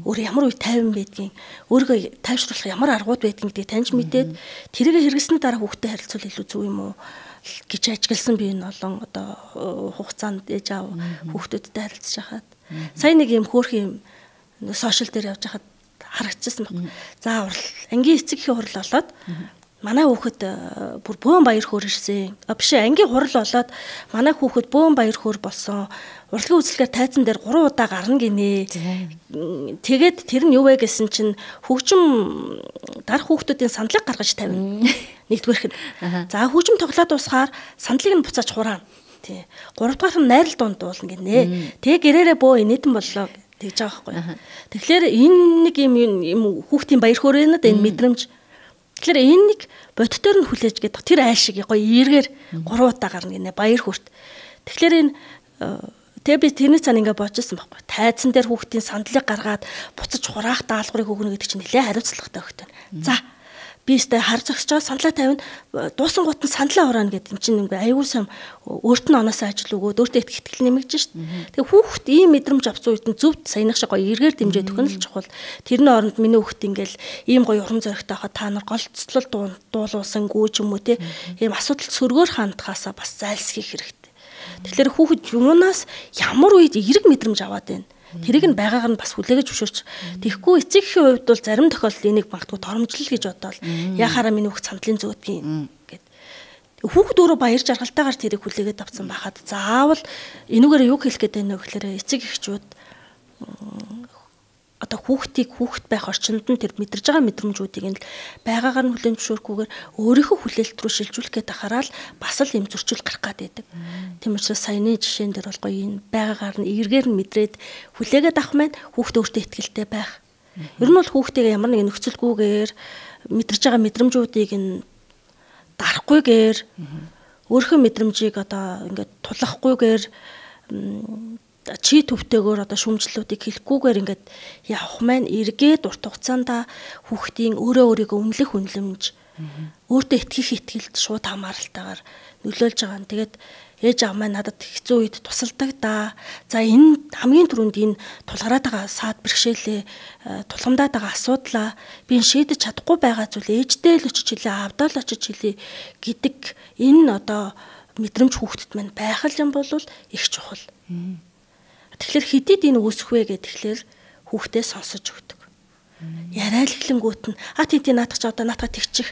өөр ямар үе тайван байдгийг өөрийгөө тайвшруулах ямар аргууд байдгийг таньж мэдээд тэрийг хэрэглэсний дараа хүүхдтэй харилцуул илүү зөв юм уу гэж ажигласан би энэ олон одоо хугацаанд ээж аав хүүхдүүдтэй харилцаж хахад сая нэг юм хөөрхөн юм сошиал дээр явж хахад харагдчихсан байна. За ангийн эцэг ихийн хурал болоод манай хүүхэд бүр бөөн баяр хөөр ирсэн. Биш ангийн хурал болоод манай хүүхэд бөөн баяр хөөр болсон. Урлагийн үзлэгээр тайзан дээр 3 удаа гарна гинэ. Тэгээд тэр нь юу вэ гэсэн чинь хөгжим дарах хүүхдүүдийн сандлыг гаргаж тавина. Нэгдүгээрх нь. За хөгжим тоглоод дуусахаар сандлыг нь буцааж хураана. Тий. 3 дахь нь найрал дунд дуулна гинэ. Тэгээ гэрээрээ бөө инээдэн боллоо тэгж байгаа байхгүй. Тэгэхээр энэ нэг юм хүүхдийн баяр хөөр байна да энэ мэдрэмж. Тэгэхээр энэ нэг бодтоор нь хүлээж гэдэг тэр айл шиг гоё эргээр 3 удаа гарна гинэ баяр хөөрт. Тэгэхээр энэ тэгээ би тэрний цаана ингээ бодчихсон байхгүй. Тайзан дээр хүүхдийн сандлыг гаргаад буцаж хураах даалгаврыг өгнө гэдэг чинь нэлээ хариуцлагатай өгтөн. За би өстэй хар зогсож сандлаа тавина дуусан гут нь сандлаа хураана гэдэг юм чинь ингээ аюул сам өөрт нь оноосоо ажил өгөөд өөртөө итгэл нэмэгдэж шít. Тэгээ хүүхд ийм мэдрэмж авсан үед нь зөвд саянах шиг гоё эргээр дэмжиж өгөх нь л чухал. Тэрний оронд миний хүүхд ингээл ийм гоё урам зоригтой хаа та нар голцлол дуулуулсангүй ч юм уу те ийм асуудал сөргөөр хандхаасаа бас зайлсхийх хэрэгтэй. Тэгэхээр хүүхд юунаас ямар үед эерэг мэдрэмж аваад байна. Тэрийг нь байгаагаар нь бас хүлээгэж зөвшөөрч тэгэхгүй эцэг эхийн хувьд бол зарим тохиолдолд энийг магадгүй торомжлол гэж бодоол яхаараа миний хүүхд сандлын зөөдгийн гэд хүүхд өөрөө баяр жаргалтайгаар тэрийг хүлээгээд авсан байхад заавал энүүгээр юу хэлэх гээд байна вэ гэхээр эцэг эхчүүд одоо хүүхдийг хүүхд байх орчинд нь тэр мэдэрж байгаа мэдрэмжүүдийг нь байгаагаар нь хүлээн зөвшөөрөхгүйгээр өөрийнхөө хүлээлт рүү шилжүүлэх гээд ахаараа л бас л юм зөрчил гарах гээд байдаг. Тийм учраас саяны жишээн дээр бол гоё энэ байгаагаар нь эргээр нь мэдрээд хүлээгээд авах маань хүүхд өөртөө ихтгэлтэй байх. Ер нь бол хүүхдийг ямар нэгэн нөхцөлгүйгээр мэдэрж байгаа мэдрэмжүүдийг нь дарахгүйгээр өөрийнхөө мэдрэмжийг одоо ингээд тулахгүйгээр чи төвтэйгээр одоо шүмжлэлүүдийг хэлэхгүйгээр ингээд явах маань эргээд урт хугацаанд хүүхдийн өөрийгөө үнэлэх үнэлэмж өөртөө итгэх итгэлд шууд хамааралтайгаар нөлөөлж байгаа. Тэгээд ээж аав маань надад хэцүү үед тусалдаг да. За энэ хамгийн түрүүнд энэ тулгараад байгаа саад бэрхшээлээ тулгамдаад байгаа асуудлаа би шийдэж чадахгүй байгаа зүйл ээждээ л очиж хэлээ, аавдаа л очиж хэлээ гэдэг энэ одоо мэдрэмж хүүхдэд маань байх юм бол их чухал. Тэгэхээр хэдийд энэ үүсэх вэ гэхэлэр хүүхдээ сонсож өгдөг. Яриа л эхлэнгүүт нь тий наадах ч одоо наадах тэгчих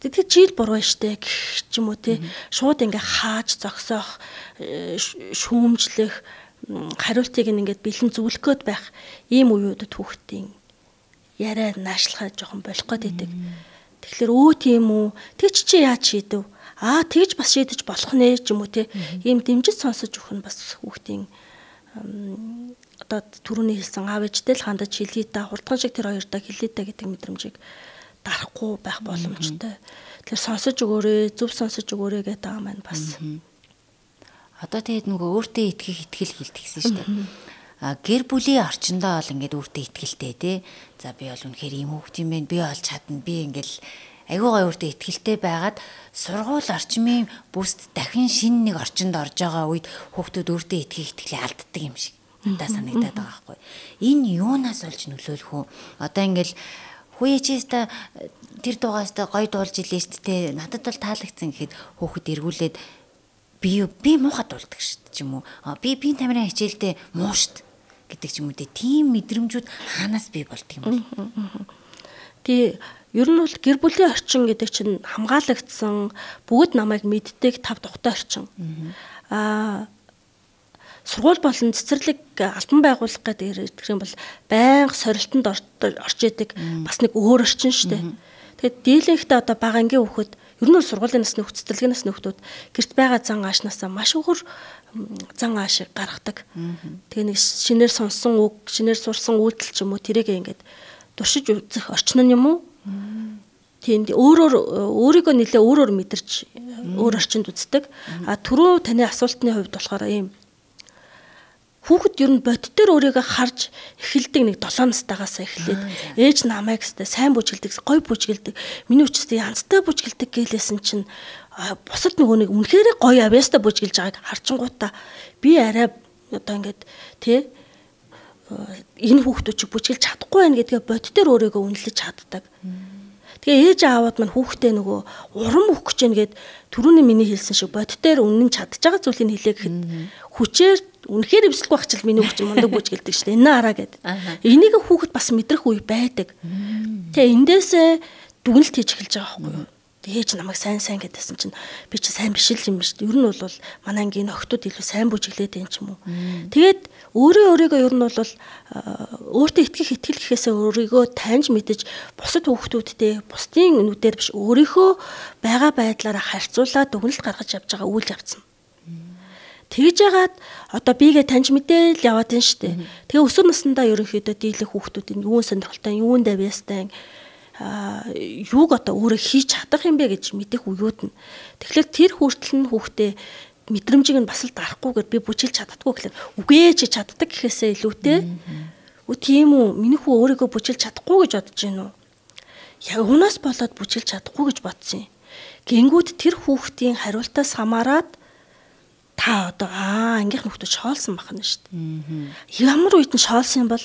тэгээд жил буруу штэ гэх ч юм уу те шууд ингээ хааж зогсоох шүүмжлэх хариултыг ингээд бэлэн зөвлөх гээд байх ийм үеүүдэд хүүхдийн яриа наашлахаа жоохон болох гээд байдаг. Тэгэхээр өө тийм үү тэг чи яаж шийдэв? Тэгж бас шийдэж болох нэ ч юм уу те ийм дэмжиж сонсож өгөх нь бас хүүхдийн одоо түрүүний хэлсэн аав ээжтэй л хандаж хэлээ та хурдхан шиг тэр хоёртаа хэлээ та гэдэг мэдрэмжийг дарахгүй байх боломжтой. Тэгэхээр сонсож өгөөрэй, зөв сонсож өгөөрэй гэдэг байгаа маань бас. Одоо тэгээд нөгөө өөртөө итгэх итгэл хилдэгсэн шүү дээ. Гэр бүлийн орчиндөө бол ингээд өөртөө итгэлтэй тий. За би бол үнэхээр ийм хүүхэд юм байна. Би олж чадна. Би ингээл айгүй гой өөртөө итгэлтэй байгаад сургууль орчмын бүст дахин шинэ нэг орчинд орж байгаа үед хүүхдүүд өөртөө итгэх итгэлээ алддаг юм шиг надад санагдаад байгаа байхгүй. Энэ юунаас болж нөлөөлөх вэ? Одоо ингээл хүүячээстэ тэр дугааста гой дуулж илээ шүү дээ. Надад бол таалагдсан гэхэд хүүхэд эргүүлээд би муухай дуулдаг шүү дээ ч юм уу. Би тамирын хичээлдээ муу шүү гэдэг ч юм уу. Тийм мэдрэмжүүд хаанаас бий болдго юм бэ? Тий, ер нь бол гэр бүлийн орчин гэдэг чинь хамгаалагдсан, бүгд намайг мэддэг тав тухтай орчин. Сургууль болон цэцэрлэг албан байгуулах гэдэг юм бол байнга сорилтонд орж идэг бас нэг өөр орчин шүү дээ. Тэгээд дийлэнхдээ одоо бага ангийн хүүхэд ер нь бол сургуулийн насны хүүхэд, цэцэрлэгийн насны хүүхдүүд гэрт байгаа зан аашнаасаа маш өөр зан аашиг гаргадаг. Тэгээ нэг шинээр сонсон үг, шинээр сурсан үйлдэл ч юм уу тэрийг ингээд туршиж үзэх орчин нь юм уу? Тийм өөрийгөө нэлээ өөрөөр мэдэрч өөр орчинд үздэг. Түрүү таны асуултны хувьд болохоор ийм хүүхэд ер нь бод дээр өөрийгөө харж эхэлдэг нэг 7 настайгаас эхлээд ээж намайг өстэй сайн бүжгэлдэг, гоё бүжгэлдэг, миний үчтэй янзтай бүжгэлдэг гэлээсэн чинь бусад нөгөө нэг үнэхээр гоё авьяастай бүжгэлж байгааг харчингуудаа би арай одоо ингээд тий энэ хүүхдүүд чи бүжгэлж чадахгүй байх гэдгээ бод дээр өөрийгөө үнэлж чаддаг. Тэгээ ээж аавууд маань хүүхдээ нөгөө урам өгөх гэж нэгэд түрүүний миний хэлсэн шиг бод дээр үнэн чадж байгаа зүйлийг хэлээ гэхэд хүчээр үнэхээр эвсэлгүй багчл миний хүүхд мундаг бүжгэлдэг шүү дээ. Энэ араа гэд. Энийг хүүхэд бас мэдрэх үе байдаг. Тэгээ эндээсээ дүгнэлт хийж эхэлж байгаа байхгүй юу? Ээж намайг сайн гэдсэн чинь би чи сайн биш л юм шүү дээ. Ер нь бол манай ангийн охтууд илүү сайн бүжиглээд байна ч юм уу. Тэгээд өөрийгөө ер нь бол өөртөө итгэх итгэл гэхээсээ өөрийгөө таньж мэдэж бусад хүүхдүүдтэй бусдын нүдээр биш өөрийнхөө байгаа байдлаараа харьцуулаад дүгнэлт гаргаж явж байгаа үйл явцсан. Тэгж яагаад одоо бигээ таньж мэдээл яваад байна шүү дээ. Тэгээ өсвөр насндаа ерөнхийдөө дийлэх хүүхдүүд юун сонирхолтой, юун давьяастай юуг одоо өөрөө хийж чадах юм бэ гэж мэдэх үеуд нь. Тэгэхээр тэр хүртэл нь хүүхдээ мэдрэмжийг нь бас л дарахгүйгээр би бүжиглж чаддаггүй гэхэлэр үгүй чи чаддаг гэхээсээ илүүтэй. Тийм үү, миний хүү өөрийгөө бүжиглж чадахгүй гэж бодож байна уу? Яг унаас болоод бүжиглж чадахгүй гэж бодсон юм. Гингүүд тэр хүүхдийн хариултаас хамаарат та одоо ангийнх нөхдөд шоолсон бахна шүү дээ. Ямар үед нь шоолсон бол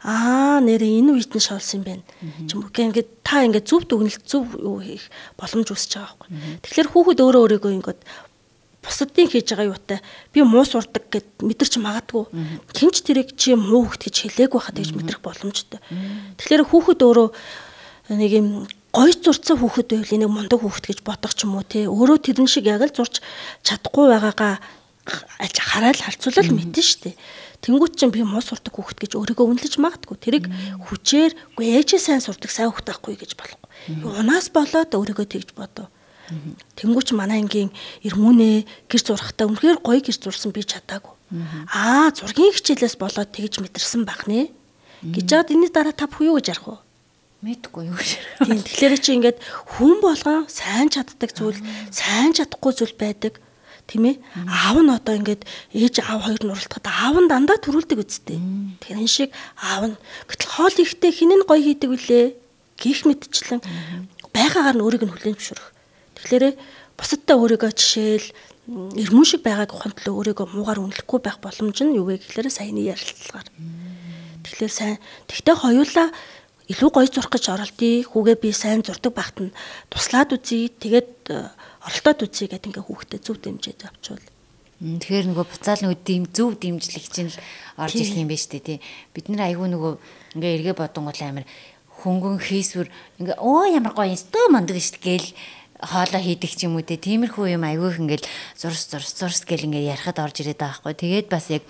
нэрээ энэ үед нь шоолсон юм байна. Ч юм уу ингээд та ингээд зөв дүгнэлт зөв юу хийх боломж үүсэж байгаа байхгүй. Тэгэхээр хүүхэд өөрөө ингээд бусдын хийж байгаа юутай би муу сурдаг гэд мэдэрч магадгүй. Хинч тэрийг чи муу хөхт гэж хэлээгүй хахад гэж мэдрэх боломжтой. Тэгэхээр хүүхэд өөрөө нэг юм гоё зурцсан хүүхэд байвал нэг мундаг хүүхэд гэж бодох ч юм уу те өөрөө тэрэн шиг яг л зурч чадахгүй байгаагаа хараад харьцуулал мэдэн штэ. Тэнгүүт чинь би муу сурдаг хүүхэд гэж өөрийгөө үнэлж магадгүй. Тэрийг хүчээр үгүй ээжээ сайн сурдаг сайн хүүхэд байхгүй гэж болохгүй. Унаас болоод өөрийгөө тэгж бодов. Тэнгүүч манай ангийн эрмүнэ гэр зурхтаа үнэхээр гоё гэр зурсан би чадаагүй. Зургийн хичээлээс болоод тэгж мэдэрсэн байх нэ гэж яад энэ дараа та бүхэн юу гэж ярих вэ? Мэдгүй юу гэж. Тийм тэгэхээр чи ингээд хүн болгон сайн чаддаг зүйл, сайн чадахгүй зүйл байдаг. Тийм ээ. Аав нь одоо ингээд ээж аав хоёр нь уралдахад аав нь дандаа төрүүлдэг үсттэй. Тэр шиг аав нь гэтэл хоол ихтэй хинэн гоё хийдэг үлээ. Гих мэдчлэн байгаагаар нь өөрийг нь хүлээн зөвшөөрөх. Тэгэхээр бусадтай өөрийгөө жишээл эрмүн шиг байгааг ухамтлаа өөрийгөө муугаар үнэлэхгүй байх боломж нь юу вэ гэхээр саяны ярилцлагаар. Тэгэхээр сайн. Тэгтээ хоёулаа илүү гоё зурх гэж оролдъё. Хүүгээ би сайн зурдаг багт нь туслаад үзье. Тэгээд оролдоод үзье гэдэг ингээ хүүхдэд зөв дэмжиж авчвал. Тэгэхээр нөгөө буцаал нөгөө зөв дэмжлэг чинь л орж ирэх юм байна шүү дээ тий. Бид нэр айгүй нөгөө ингээ эргээ бодонгол амир хөнгөн хийсвэр ингээ ямар гоё өстөө мундаг шүү гээл хоолоо хийдэг ч юм уу те. Тиймэрхүү юм айгүй их ингээл зурс гэл ингээ ярахад орж ирээд байгаа байхгүй. Тэгээд бас яг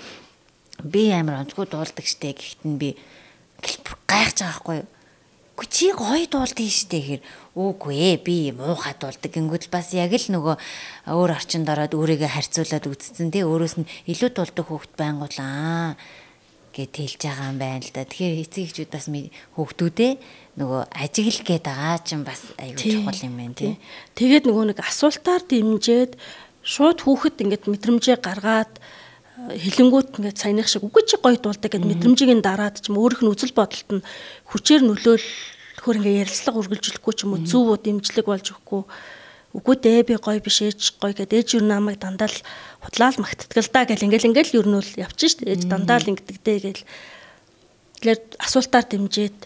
би амар онцгой дуулдаг штэ гэхэд нь би гайхаж байгаа байхгүй юу. Чи гоё дуулдаг штэ гэхээр үгүй би муухай дуулдаг гингүүд бас яг л нөгөө өөр орчинд ороод өөрийгөө харьцуулаад үзсэн тий. Өөрөөс нь илүү дуулдаг хүүхэд байнгуулаа. гэд хэлж байгаа юм байна л да. Тэгэхээр эцэг эхчүүд бас хүүхдүүдээ нөгөө ажиглах гээд байгаа чинь бас аюул чухал юм байна тий. Тэгээд нөгөө нэг асуултаар дэмжиж шууд хүүхэд ингээд мэдрэмжээ гаргаад хэлэнгүүт ингээд саяных шиг үгүй чи гоё дуулдаг гэд мэдрэмжийг нь дараад ч юм өөрийнх нь үзэл бодолт нь хүчээр нөлөөлөхөөр ингээд ярилцлага үргэлжлэхгүй ч юм уу зөв дэмжлэг болж өгөхгүй үгүй дээ би гоё биш ээж гоё гэд ээж юу намайг дандаа л худлаал магтдаг л да гэл ингээл юу нь бол явчих шүү дээ ээж дандаа л ингэдэг дээ гэл тэгэхээр асуултаар дэмжиж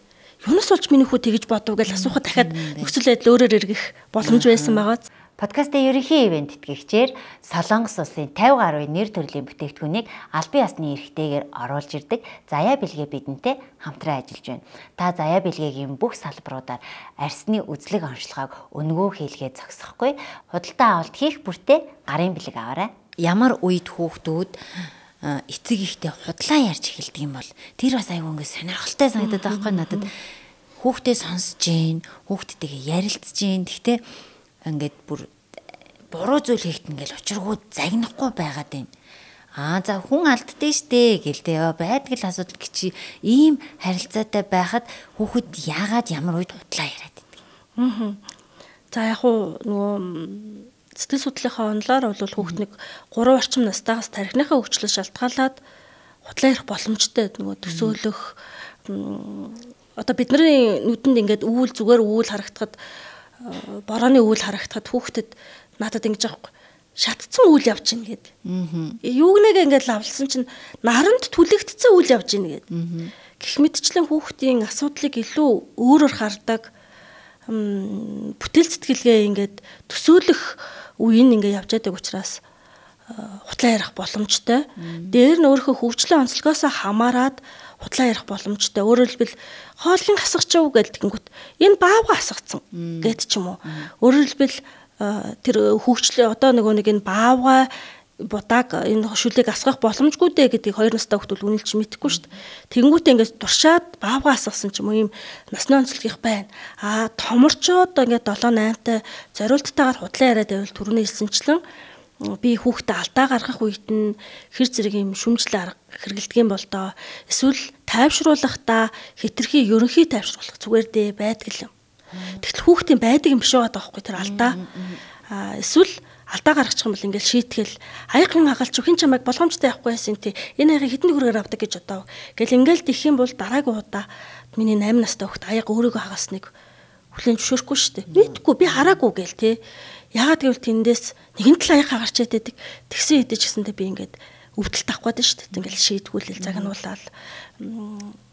юунаас болж миний хүү тэгж бодов гэж асуухад дахиад нөхцөл байдал өөрөөр эргэх боломж байсан байгаа. Подкастын ерөнхий ивент тэтгэгчээр Солонгос улсын 50 гаруй нэр төрлийн бүтээгдэхүүнийг албан ёсны эрхтэйгээр оруулж ирдэг Заяа Бэлгээ бидэнтэй хамтран ажиллаж байна. Та Заяа Бэлгээгийн бүх салбаруудаар арсны үзлэг онцлогоог өнгөө хийлгээд зогсохгүй худалдаа авалт хийх бүртээ гарын бэлэг аваарай. Ямар үед хүүхдүүд эцэг ихтэй худлаа ярьж эхэлдэг юм бол тэр бас айгүй ингэ сонирхолтой санагдаад байгаа байхгүй надад хүүхдээ сонсож гин хүүхдтэйгээ ярилцж гин гэхдээ ингээд бүр буруу зүйл хийхт ингээл учиргууд загнахгүй байгаад байна. За хүн алддээ штэ гэл тэ байдаг л асуудал гिच ийм харилцаатай байхад хүүхэд яагаад ямар үед худлаа яриад байдаг. За яг уу нөгөө сэтгэл судлалынхаа онолоор бол хүүхэд нэг 3 орчим настайгаас тархиныхаа хөгжлөс шалтгаалаад худлаа ярих боломжтой нөгөө төсөөлөх одоо бидний нүдэнд ингээд зүгээр үүл харагдахад борооны үйл харагдахад хүүхдэд надад ингэж аахгүй шатцсан үйл явж гин гээд. Юуг нэгэ ингээд лавлсан чинь наранд түлэгдсэн үйл явж гин гээд. Гэх мэтчлэн хүүхдийн асуудлыг илүү өөрөөр хардаг бүтээл сэтгэлгээ ингээд төсөөлөх үеийн ингээд явж байдаг учраас хутлаа ярих боломжтой. Дээр нь өөрийнхөө хөгжлийн онцлогоос хамаарад хутлаа ярих боломжтой. Өөрөөр хэлбэл хооллын хасгач уу гэдгийгүт энэ баавга хасгацсан гэд ч юм уу. Өөрөөр хэлбэл тэр хөгжлийн одоо нэг энэ баавга будааг энэ шүлийг асгах боломжгүй дээ гэдгийг 2 настай хүүхдүүд үнэлж мэдэхгүй шүү дээ. Тэнгүүтээ ингээд туршаад баавга асгасан ч юм уу ийм насны онцлог их байна. Томорчоод ингээд 7-8-тай зориулттайгаар хутлаа яриад байвал түрүүний хэлсэнчлэн би хүүхдээ алдаа гаргах үед нь хэр зэрэг юм шүмжлэл арга хэрэгэлдэг юм бол доо эсвэл тайвшруулахдаа хитрхи ерөнхий тайвшруулах зүгээр дээ байдаг юм. Тэгтэл хүүхдийн байдаг юм биш байгаа даахгүй тэр алдаа. Эсвэл алдаа гаргачих юм бол ингээл шийтгэл аягийн хагалч хин чамайг болгоомжтой явахгүй байсан тий энэ аягийг хэдэн хүрээр авдаг гэж бодов. Гэл ингээл дих юм бол дараагийн удаа миний 8 настай хүүхд аяг өөрийгөө хагасныг хүлээн зөвшөөрөхгүй шүү дээ. Мэдгүй би хараагүй гээл тий. Яагаад гэвэл тэндээс нэгэн тал аяг хагарчээд байдаг. Тэгсэн хэдэж гэсэндээ би ингээд өвдөлт авах гээд шүү дээ. Ингээл шийтгүүлэл загнуулаад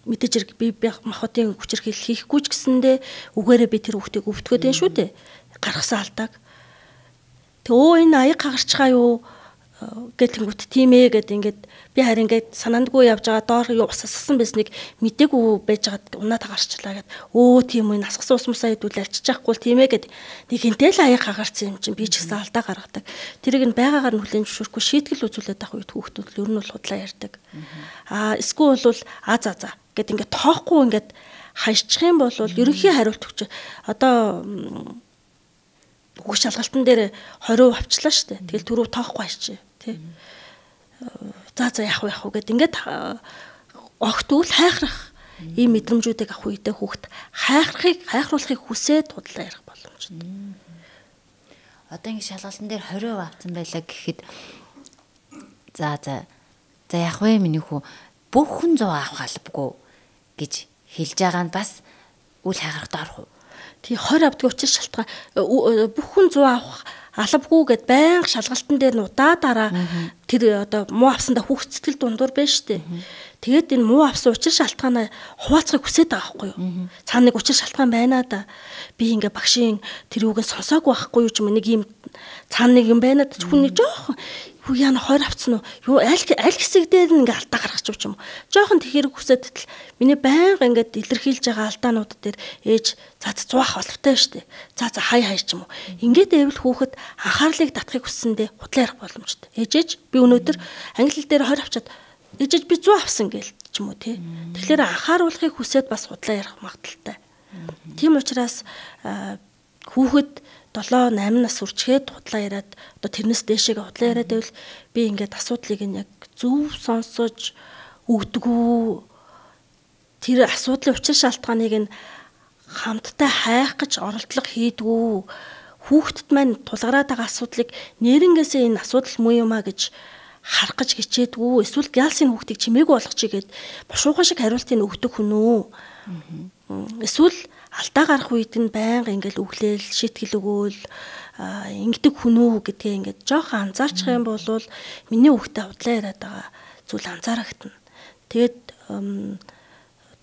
мэдээж хэрэг би махбодын хүчирхийл хийхгүй ч гэсэндээ үгээрээ би тэр хүүхдийг өвдгөөд байна шүү дээ. Гаргасан алдааг. Төө энэ аяг хагарчгаа юу гэтэнгүүт тийм ээ гэд ингээд би харин ингээд санаандгүй явж байгаа доор юу ус асгасан байсныг мдээгүй байж байгаад унаад хагарчлаа гэд тийм үү насгсан ус мусаа идвэл арчиж байхгүй тийм ээ гэд нэгэнтэй л аяг хагарсан юм чинь би ч гэсэн алдаа гаргадаг. Тэрийг нь байгаагаар нь хүлээн зөвшөөрөхгүй шийтгэл үзүүлээд авах үед хүүхдүүд ер нь бол худлаа ярьдаг. Эсвэл бол за гэд ингээд тоохгүй ингээд хайчих юм бол ерөнхий хариулт өгч одоо бүх шалгалтын дээр 20% авчлаа шүү дээ. Тэгэл түрүү тоохгүй хайчих тий. За яах вэ гэд ингээд огтвол хайхрах ийм мэдрэмжүүдийг авах үедээ хүүхд хайхруулахыг хүсээд худлаа ярих боломжтой. Одоо ингэ шалгалтын дээр 20% авсан байлаа гэхэд за яах вэ миний хүү бүх хүн 100 авах албагүй гэж хэлж байгаа нь бас үл хайхрахад орох уу? Тий 20 авдаг учраас шалтгаан бүх хүн 100 авах албагүй гэд байнга шалгалтын дээр нь удаа тэр одоо муу авсандаа хүүхд сэтгэл дундуур байна штэ. Тэгээд энэ муу авсан учир шалтгаанаа хуваалцахыг хүсээд байгаа байхгүй юу? Цаана нэг учир шалтгаан байна да. Би ингээ багшийн тэр үгэн сонсоогүй байхгүй юу ч юм нэг юм цаана нэг юм байна да. Хүн нэг жоохон юу яана 20 авцсан уу? Юу аль хэсэг дээр нь ингээ алдаа гаргачих юм. Жоохон тэхэрэг хүсээд тэл миний байнга ингээд илэрхийлж байгаа алдаанууд дээр ээж за 100 авах боловтой штэ. За хай ч юм уу. Ингээд байвал хүүхэд анхаарлыг татахыг хүссэндээ худлаа ярих боломжтой. Ээжээж би өнөөдөр англи хэл дээр 20 авчаад ээжээж би 100 авсан гээл ч юм уу тий. Тэгэхээр анхааруулахыг хүсээд бас худлаа ярих магадaltaй. Тийм учраас хүүхэд 7-8 нас хүрчгээд худлаа яриад одоо тэрнээс дээшээ худлаа яриад байвал би ингээд асуудлыг нь яг зөв сонсож өгдөггүй. Тэр асуудлын учир шалтгааныг нь хамтдаа хайх гэж оролдлого хийдгүү. Хүүхдэд маань тулгараад байгаа асуудлыг нэрнгээсээ энэ асуудал муу юм а гэж харах гэж хичээдгүү. Эсвэл гялсын хүүхдийг чимээгүй болгочихъя гэд бушуухан шиг хариултыг өгдөг хүн үү? Эсвэл алдаа гарах үед нь байнга ингээл өглөөл, шийтгэл өгөөл ингэдэг хүн үү гэдгээ ингээд жоохон анзаарчих юм бол миний хүүхдэд удлаа яриад байгаа зүйл анзаарагдана. Тэгээд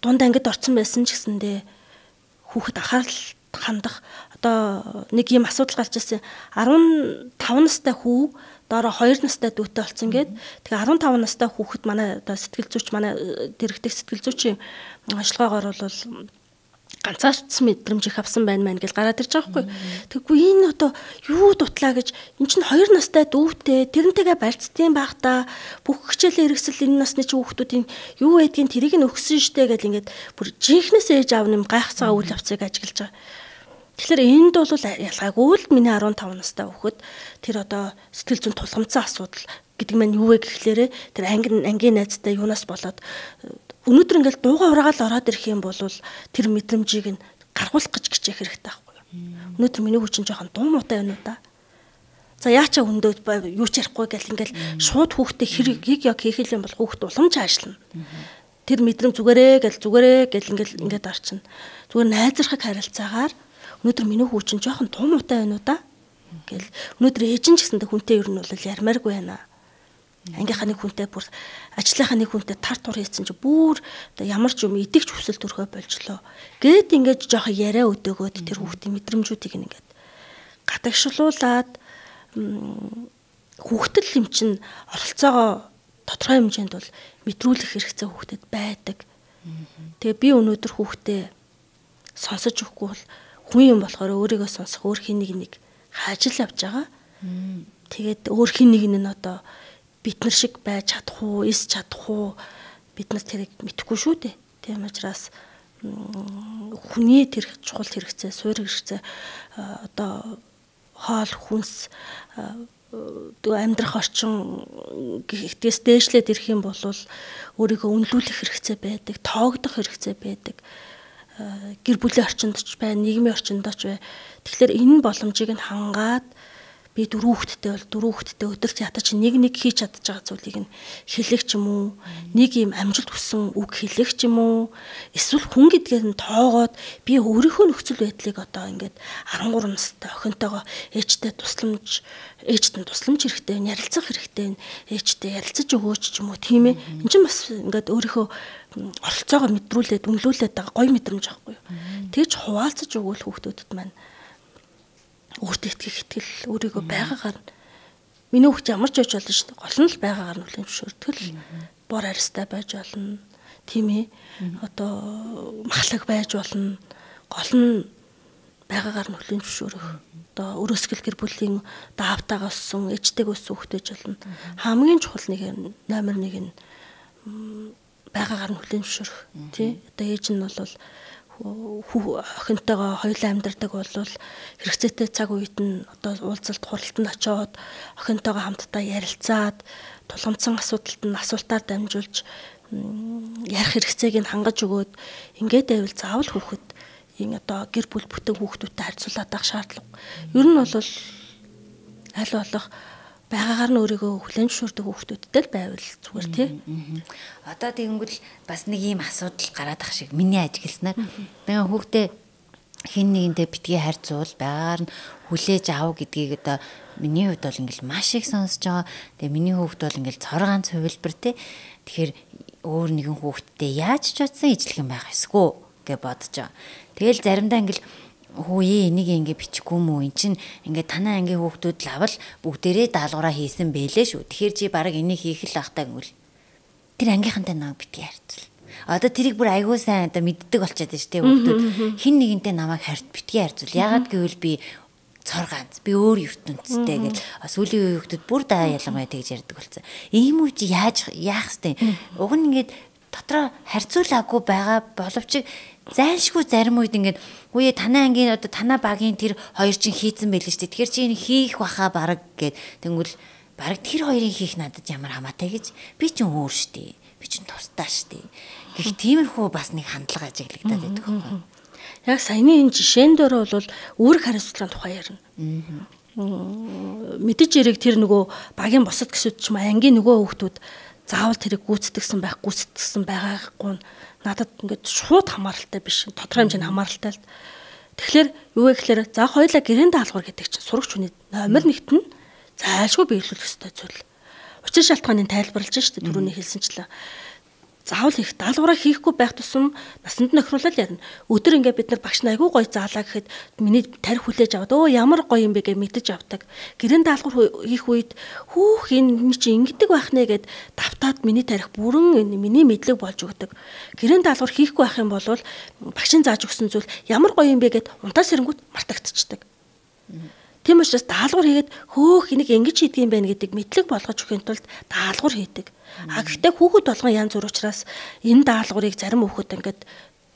дунд ангид орсон байсан ч гэсэндээ хүүхэд анхаарал хандах одоо нэг юм асуудал гарч ирсэн 15 настай хүү доороо 2 настай дүүтэй болсон гээд тэгээ 15 настай хүүхэд манай одоо сэтгэл зүйч манай дэрэгдэх сэтгэл зүйчийн ажиллагаагаар бол ганцаардсан мэдрэмж их авсан байна мэн гэж гараад ирж байгаа байхгүй. Тэгвэл энэ одоо юу дутлаа гэж эн чинь 2 настай дүүтэй тэрнтэйгээ барьцдсан байх та бүх хичээлийн хэрэгсэл энэ насны чи хүүхдүүдийн юу байдгийг тэрийг нь өгсөн штэ гэж ингээд бүр жинхнээс ээж аав нэм гайхацгаа үйл явцыг ажиглаж байгаа. Тэгэхээр энд бол ялгаагүй л миний 15 настай хүүхэд тэр одоо сэтгэл зүйн тулгамдсан асуудал гэдэг маань юу вэ гэхлээрэ тэр ангийн найзтай юунаас болоод өнөөдөр ингээл дууга ураагаал ороод ирэх юм бол тэр мэдрэмжийг нь гаргуулах гэж хичээх хэрэгтэй байхгүй юу. Өнөөдөр миний хүчин жоохон дуу муутай байна уу да. За яачаа өндөөд юу ч ярихгүй гэл ингээл шууд хүүхдээ хэргийг яг хийх юм бол хүүхд уламж аажлна. Тэр мэдрэмж зүгээрээ гэл ингээд орчихно. Зүгээр найзрахыг харилцаагаар өнөөдөр миний хүүчин жоохон дуу муутай байна уу да гэл өнөөдөр ээжин ч гэсэндээ хүнтэй ер нь бол ярмааргүй байна. Ангийнхаа нэг хүнтэй бүр ажлынхаа нэг хүнтэй тар тур хийсэн чи бүр ямар ч юм идэгч хүсэл төрхөө болжлоо. Гээд ингээд жоохон яриа өдөөгөөд тэр хүүхдийн мэдрэмжүүдийг ингээд гадагшлуулаад хүүхдэд л юм чин оролцоогоо тодорхой хэмжээнд бол мэдрүүлэх хэрэгцээ хүүхдэд байдаг. Тэгээ би өнөөдөр хүүхдээ сонсож өгөхгүй бол хүн юм болохоор өөрийгөө сонсох өөр хин нэг хаажил авч байгаа. Тэгээд өөр хин нэг нь одоо бид нар шиг байж чадах уу, эс чадах уу бид нар тэрийг мэдэхгүй шүү дээ. Тийм учраас хүний тэр чухал хэрэгцээ, суурь хэрэгцээ одоо хоол хүнс амьдрах орчин гэхдээ дээшлээд ирэх юм бол өөрийгөө үнэлүүлэх хэрэгцээ байдаг, тоогдох хэрэгцээ байдаг. Гэр бүлийн орчинд ч бай, нийгмийн орчинд ч бай. Тэгэхээр энэ боломжийг нь хангаад би дөрөв хүүхэдтэй өдөрт ятаж нэг хийж чадж байгаа зүйлийг нь хэлэх ч юм уу, нэг юм амжилт хүссэн үг хэлэх ч юм уу, эсвэл хүн гэдгээр нь тоогоод би өөрийнхөө нөхцөл байдлыг одоо ингээд 13 настай охинтойгоо ээжтэй тусламж хэрэгтэй, ярилцах хэрэгтэй, ээжтэй ярилцаж өгөөч ч юм уу, тийм ээ. Энд чинь бас ингээд өөрийнхөө оролцоогоо мэдрүүлээд, үнэлүүлээд байгаа гоё мэдрэмж аахгүй юу. Тэгж хуваалцаж өгвөл хүүхдүүдэд маань өөртөө итгэл өөрийгөө байгаагаар миний хүүхд ямар ч байж болно шүү дээ. Гол нь л байгаагаар нүлэн зөвшөөртгөл бор арьстай байж болно. Тийм ээ. Одоо махлаг байж болно. Гол нь байгаагаар нүлэн зөвшөөрөх. Одоо өрөөсгөл гэр бүлийн даавтайгаа өссөн, ээжтэйг өссөн хүүхд байж болно. Хамгийн чухал номер 1 нь байгаагаар нүлэн зөвшөөрөх. Тий. Одоо ээж нь бол охинтойгоо хоёулаа амьдардаг бол хэрэгцээтэй цаг үед нь одоо уулзалт хуралтанд очиод охинтойгоо хамтдаа ярилцаад тулгамдсан асуудалд нь асуултаар дамжуулж ярих хэрэгцээг нь хангаж өгөөд ингээд байвал заавал хүүхэд энэ одоо гэр бүл бүтэн хүүхдүүдтэй харьцуулаад байх шаардлага. Ер нь бол аль болох байгаагаар нь өөрийгөө хүлээн зөвшөөрдөг хүүхдүүдтэй л байвал зүгээр тий. Одоо тэгэнгүүт бас нэг ийм асуудал гараад ах шиг миний ажигласнаар тэгээ хүүхдээ хин нэгэндээ битгий харьцуул байгаагаар нь хүлээж аав гэдгийг одоо миний хувьд бол ингээл маш их сонсож байгаа. Тэгээ миний хүүхд бол ингээл цор ганц хувилбар тий. Тэгэхээр өөр нэгэн хүүхдтэй яаж ч утсан ижлэх юм байх эсгүй гэж бодож байгаа. Тэгэл заримдаа ингээл хөөе энийг ингэ бичихгүй мүү эн чин ингээ танай ангийн хүүхдүүд л авал бүгдээрээ даалгавраа хийсэн бэлээ шүү. Тэгэхээр чи баг энийг хийх л ахтаа гэвэл тэр ангийнхантай намайг битгий харьцуул. Одоо тэрийг бүр айгуу сайн одоо мэддэг болчиход байна шүү дээ хүүхдүүд. Хин нэгэнтэй намайг битгий харьцуул. Яагаад гэвэл би цор ганц би өөр ертөнцтэй гэж сүүлийн үеийн хүүхдүүд бүр даа ялангуяа тэгж ярьдаг болсон. Ийм үуч яаж яах вэ? Уг нь ингээд дотроо харьцуулаагүй байгаа боловч зайлшгүй зарим үед ингээд үе танай ангийн одоо танай багийн тэр хоёр чинь хийцэн байлээ шүү дээ. Тэгэхээр чи энийг хийх баха баг гэд тэнгүүл баг тэр хоёрын хийх надад ямар хамаатай гэж би ч өөр шүү дээ. би чинь тусдаа штий. Гэх тиймэрхүү бас нэг хандлага ажиглагдаад байдаг байхгүй. Яг саяны энэ жишээн дээр бол үүрэг хариуцлагын тухай ярина. Мэдээж хэрэг тэр нөгөө багийн босод гişүүд ч юм ангийн нөгөө хүүхдүүд заавал тэрийг гүйцэтгэсэн байгаагүй надад ингээд шууд хамааралтай биш. Тодорхой хэмжээний хамааралтай л. Тэгэхээр юу вэ гэхээр за хоёулаа гэрээний даалгавар гэдэг чинь сурагч хүний номер 1-т нь зайлшгүй биелүүлэх ёстой зүйл. Учир шалтгааныг тайлбарлаж штэ түрүүний хэлсэнчлэн. Заавал их даалгавраа хийхгүй байх тусам насанд нөхрүүлэл ярина. Өдөр ингээд бид нар багш айгүй гоё заалаа гэхэд миний тарих хүлээж аваад ямар гоё юм бэ гэж мэдэж авдаг. Гэрэн даалгавар хийх үед хүүх энэ чи ингэдэг байх нэ гэд давтаад миний тарих бүрэн миний мэдлэг болж өгдөг. Гэрэн даалгавар хийхгүй байх юм бол багшийн зааж өгсөн зүйл ямар гоё юм бэ гэд унтаас сэрэнгүүт мартагдчихдаг. Тийм учраас даалгавар хийгээд хөөх энийг ингэж хийдэг юм байна гэдэг мэдлэг болгож өгөхийн тулд даалгавар хийдэг. Гэхдээ хүүхэд болгон янз бүр учраас энэ даалгаврыг зарим хүүхэд ингээд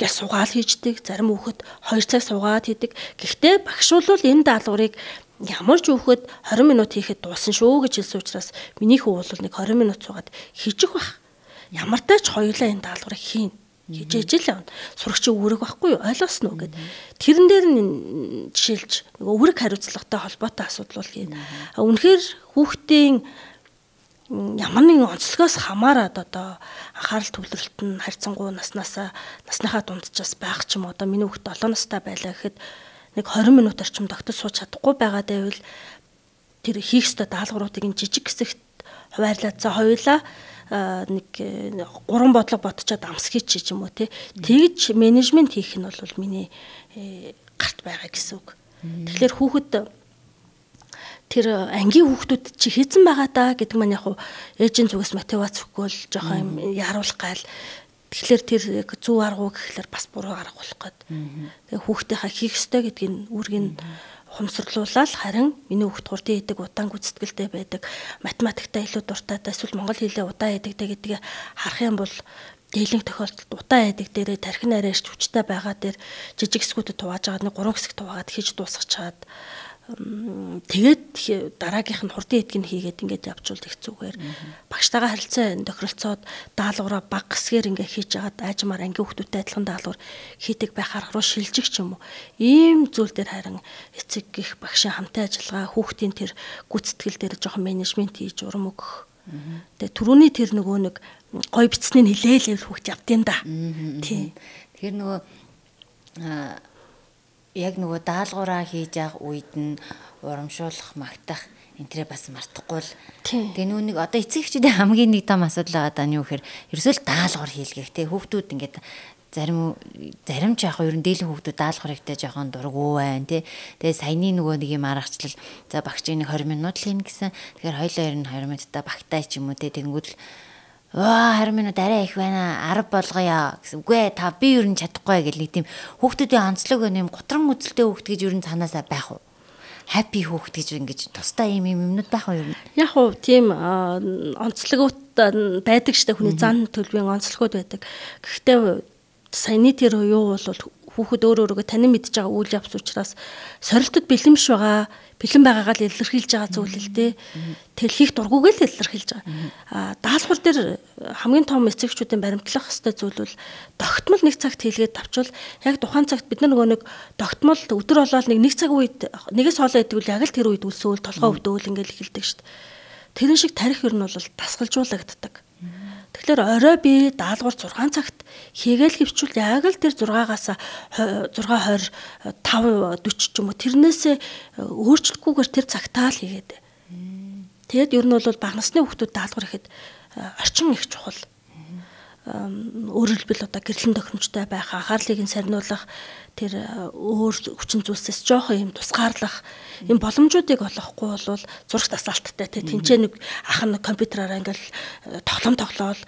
гяс сугаал хийждэг, зарим хүүхэд 2 цаг суугаад хийдэг. Гэхдээ багш бол энэ даалгаврыг ямар ч хүүхэд 20 минут хийхэд дуусна шүү гэж хэлсэн учраас миний хүү бол нэг 20 минут суугаад хийчих байх. Ямар ч тач хоёулаа энэ даалгаврыг хийн. Хижээж л явна. Сурагчийн үүрэг байхгүй юу? Ойлгосноо гэд. Тэрэн дээр нь жишээлж нөгөө үүрэг хариуцлагатай холбоотой асуудал бол юм. Үнэхээр хүүхдийн ямар нэгэн онцлогоос хамаарад одоо анхаарал төвлөрөлт нь харьцангуй насныхаа дунджаас байх ч юм одоо миний хүүхд 7 настай байлаа гэхэд нэг 20 минут орчим тогтож сууж чадахгүй байгаа дэвэл тэр хийх ёстой даалгавруудыг жижиг хэсэгт хуваарлаад за хоёулаа нэг 3 бодлого бодчоод амсгий ч юм уу тэгж менежмент хийх нь бол миний гарт байгаа гэсэн үг. Тэгэхээр хүүхэд тэр ангийн хүүхдүүд чи хийцэн байгаа даа гэдэг маань яг ээжийн зүгээс мотивац өгөхгүй л жоохон яаруулах гал. Тэгэхээр тэр зөв аргуу гэхэлэр бас буруу арга болох гээд. Тэгээ хүүхдийнхаа хийх ёстой гэдгийг үүргийг хумсрлуулаад харин миний хүүхд хурдан хийдэг удаан гүйцэтгэлтэй байдаг математикта илүү дуртайтай эсвэл монгол хэлээ удаан хийдэгтэй гэдгийг харах юм бол дийлэнх тохиолдолд удаан хийдэг дээрээ тархин арайч хүчтэй байгаа дээр жижиг хэсгүүдэд тувааж байгаа нэг 3 хэсэг туваагаад хийж дуусгачаад тэгээд дараагийнх нь хурдан хийдгийг хийгээд ингээд явжул их зүгээр. Багштайгаа харилцаа тохиролцоод даалгавраа баг хэсгээр ингээд хийж агаад аажмаар ангийн хүүхдүүдтэй адилхан даалгавар хийдэг байх арга руу шилжих ч юм уу. Ийм зүйл дээр харин эцэг гих багшийн хамтын ажиллагаа хүүхдийн тэр гүйцэтгэл дээр жоохон менежмент хийж урам өгөх. Тэгээ түрүүний тэр нөгөө нэг гой бицнийг хилээл хүүхд явдیں۔ Да. Тий. Тэгэхээр нөгөө яг нөгөө даалгавраа хийж явах үед нь урамшуулах, магтах энтрээ бас мартахгүй л. Тэгээ нүг одоо эцэгчүүдийн хамгийн нэг том асуудал байгаа даа нь юу гэхээр ерөөсөө л даалгавар хийлгэх тий хүүхдүүд ингээд зарим ч яг ер нь дийлэн хүүхдүүд даалгавар ихтэй жоохон дурггүй байна тий. Тэгээ саяны нөгөө нэг юм аргачлал за багчийн нэг 20 минут л хийн гэсэн. Тэгэхээр хоёлоо ер нь 20 минутаа багтаа ч юм уу тий тэнгүүд л 20 минут арай их байна 10 болгоё гэсэн. Үгүй ээ та би ер нь чадахгүй гэл нэг тийм хүүхдүүдийн онцлог юм готрон үзэлтэй хүүхд гэж ер нь цаанаасаа байх уу? Happy хүүхд гэж ингэж тусдаа юм юмнууд байх уу ер нь? Яг уу тийм онцлогууд байдаг штэ хүний зан төлөвийн онцлогуд байдаг. Гэхдээ саяны тэр юу бол хүүхэд өөрөөрөө танин мэдж байгаа үйл явц учраас сорилтод бэлэмш байгаа бэлэн байгаагаа л илэрхийлж байгаа зүйл л дээ. Тэгэл хийх дургүйгээ л илэрхийлж байгаа. Даалгавар дээр хамгийн том эцэгчүүдийн баримтлах ёстой зүйл бол тогтмол нэг цагт хийлгээд тавчвал яг тухайн цагт бид нар нөгөө нэг тогтмол өдөр болоод нэг цаг үед нэгээс хоолоо идэг үл яг л тэр үед үлсөөл толгой өвдөөл ингээл эхэлдэг шүү дээ. Тэрэн шиг тарих ер нь бол дасгалжуулагддаг. Тэгэхээр орой би даалгавар 6 цагт хийгээл хөвчүүл яг л тэр 6-аас 6:20 5:40 ч юм уу тэрнээс өөрчлөхгүйгээр тэр цагтаа л хийгээд. Тэгэд ер нь бол бага насны хүүхдүүд даалгавар ихэд орчин их чухал. Өөрөөр хэлбэл одоо гэрлэн тохиромжтой байх, анхаарлыг нь сарниулах, тэр өөр хүчин зүйлсээс жоохон юм тусгаарлах юм боломжуудыг олохгүй бол зурагт асаалттай тэнцээ нэг ах нь компьютераараа ингээл тоглоол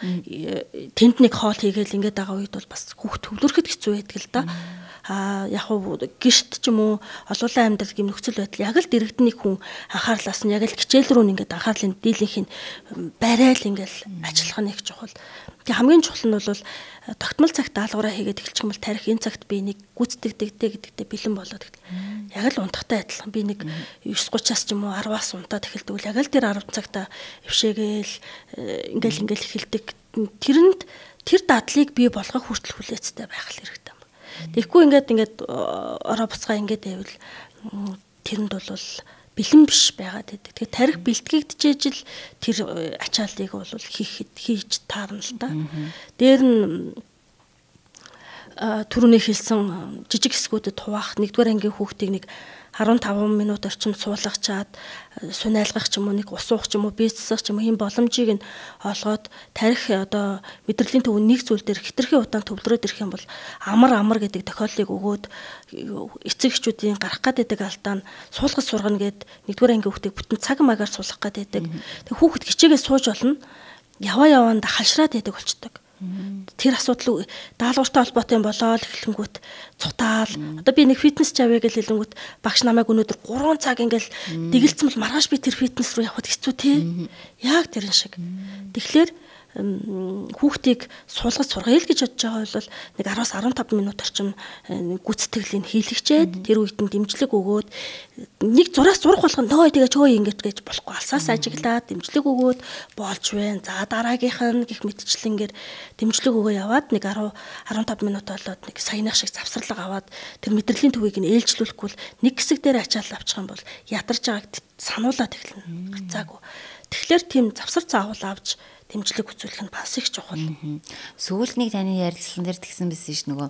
тэнд нэг хоол хийгээл ингээд байгаа үед бол бас хүүхд төвлөрөхөд хэцүү байдаг л да. Яг уу гэрт ч юм уу олуулан амьдрал гэм нөхцөл байдал яг л дэрэгдэн нэг хүн анхаарлаас нь яг л хичээл рүү ингээд анхаарлын дийлэнх нь барайл ингээл ажиллах нь их чухал. Тэгээ хамгийн чухал нь бол тогтмол цагт даалгавраа хийгээд эхэлчих юм бол тарих энэ цагт би нэг гүйцэтгэдэгтэй гэдэгтээ бэлэн болоод яг л унтахтай адилхан би нэг 9:30-аас ч юм уу 10-аас унтаад эхэлдэг бол яг л тэр 10 цагта өвшөөгөөл ингээл эхэлдэг тэрэнд тэр дадлыг бий болгох хүртэл хүлээцтэй байх хэрэгтэй юм. Тэгэхгүй ингээд ороо буцгаа ингээд байвал тэрэнд бол бэлэн биш байгаад байдаг. Тэгэхээр тарих бэлтгэгдэж ижил тэр ачааллыг бол хийж таарна л да. Дээр нь түрүүний хэлсэн жижиг хэсгүүдэд хуваах 1-р ангийн хүүхдийг нэг 15 минут орчим суулгачаад сунаалгах ч юм уу нэг ус уух ч юм уу бийцсах ч юм уу ийм боломжийг нь олгоод тарих одоо мэдрэлийн төв нэг зүйл дээр хитрхийн удаан төвлөрөөд ирэх юм бол амар гэдэг тохиолдлыг өгөөд эцэг эхчүүдийн гарах гэдэг алдаа нь суулгаж сургана гэд 1-р ангийн хүүхдийг бүтэн цаг магаар суулгах гэдэг. Тэг хүүхэд хичээгээ сууж болно. Яваанда халшраад байдаг болчдөг. Тэр асуудал даалгавартай холбоотой юм болоо л эхлэнгүүт цутаал. Одоо би нэг фитнес чавь гэж хэлэнгүүт багш намайг өнөөдөр 3 цаг ингээл дэгэлцсэн бол маргааш би тэр фитнес руу явахд хэцүү те. Яг тэрэн шиг. Тэгэхээр хүүхдийг суулгаж сургая л гэж бодож байгаа бол нэг 10-аас 15 минут орчим гүйцэтгэлийн хийлэгчээд тэр үед нь дэмжлэг өгөөд нэг зураас зурх болгоно нөө тэгээ чөө ингэж гэж болохгүй алсаас ажиглаад дэмжлэг өгөөд болж байна. За дараагийнх нь гих мэтчлэнгээр дэмжлэг өгөө яваад нэг 10-15 минут болоод нэг саянах шиг завсарлага аваад тэр мэдрэлийн төвийг нь ээлжлүүлэхгүй нэг хэсэг дээр ачаал авчих юм бол ядарч байгааг сануулаад эхэлнэ. Гацаагүй. Тэгэхээр тийм завсар заавал авч дэмжлэг үзүүлэх нь бас их чухал. Сүүлд нэг таны ярилцлан дээр тэгсэн байсан ш нөгөө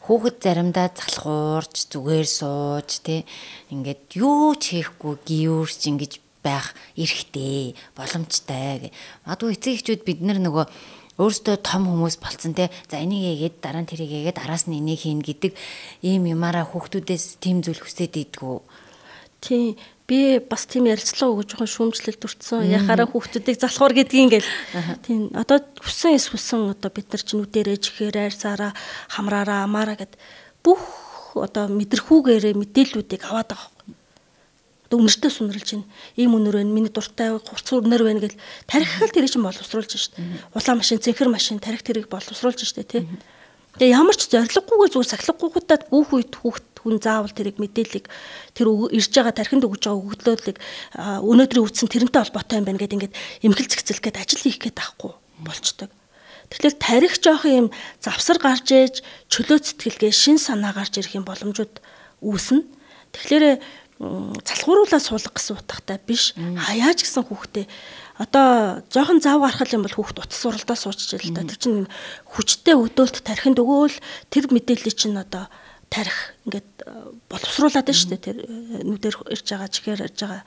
хүүхэд заримдаа залхуурч зүгээр сууж тий ингээд юу ч хийхгүй гиюрч ингэж байх эрхтэй боломжтой гэ. Магадгүй эцэг эхчүүд бид нар нөгөө өөрсдөө том хүмүүс болцсон те за энийг хийгээд дараа нь тэрийг хийгээд араас нь энийг хийн гэдэг ийм юмараа хүүхдүүдээс тийм зүйл хүсээд идэггүй. Тий би бас тийм ярилцлага өгж жоохон шүүмжлэлд өртсөн. Яхаараа хүүхдүүдийг залхуур гэдгийг ингээл. Тийм одоо хүссэн одоо бид нар ч нүдэрээ жихээр айрсаараа хамраараа амаараа гэд бүх одоо мэдрэхүүгээрээ мэдээллүүдийг аваад байгаа. Одоо үнэртээ сунралж байна. Ийм үнэр байна. Миний дуртай хурц үнэр байна гэл тархихал тэр чинь боловсруулж шít. Улаан машин, цэнхэр машин тарих тэрийг боловсруулж шít тий. Тэгээ ямар ч зориггүйгээр зүгээр сахилгагүйгуудад бүх үед хүн заавал тэрийг мэдээллийг тэр ирж байгаа тархинд өгж байгаа өгөгдлөөлийг өнөөдрийн үтсэн тэрнтэй холбоотой юм байна гэдэг ингээд эмхэл зэгцэлэх гээд ажил хийх гээд байхгүй болчдөг. Тэгэхээр тарих жоохон юм завсар гарч ээж чөлөө сэтгэлгээ шин санаа гарч ирэх юм боломжууд үүснэ. Тэгэхээр залхууруулаад суулгах гэсэн утгатай биш хаяаж гисэн хүүхдээ одоо жоохон зав гарах юм бол хүүхд утас суралдаа суучж л да. Тэр чинь хүчтэй өдөөлт тархинд өгөөл тэр мэдээллийг чинь одоо тарих ингээд боловсруулад байна шүү дээ. Тэр нүдээр ирж байгаа чихээр ирж байгаа.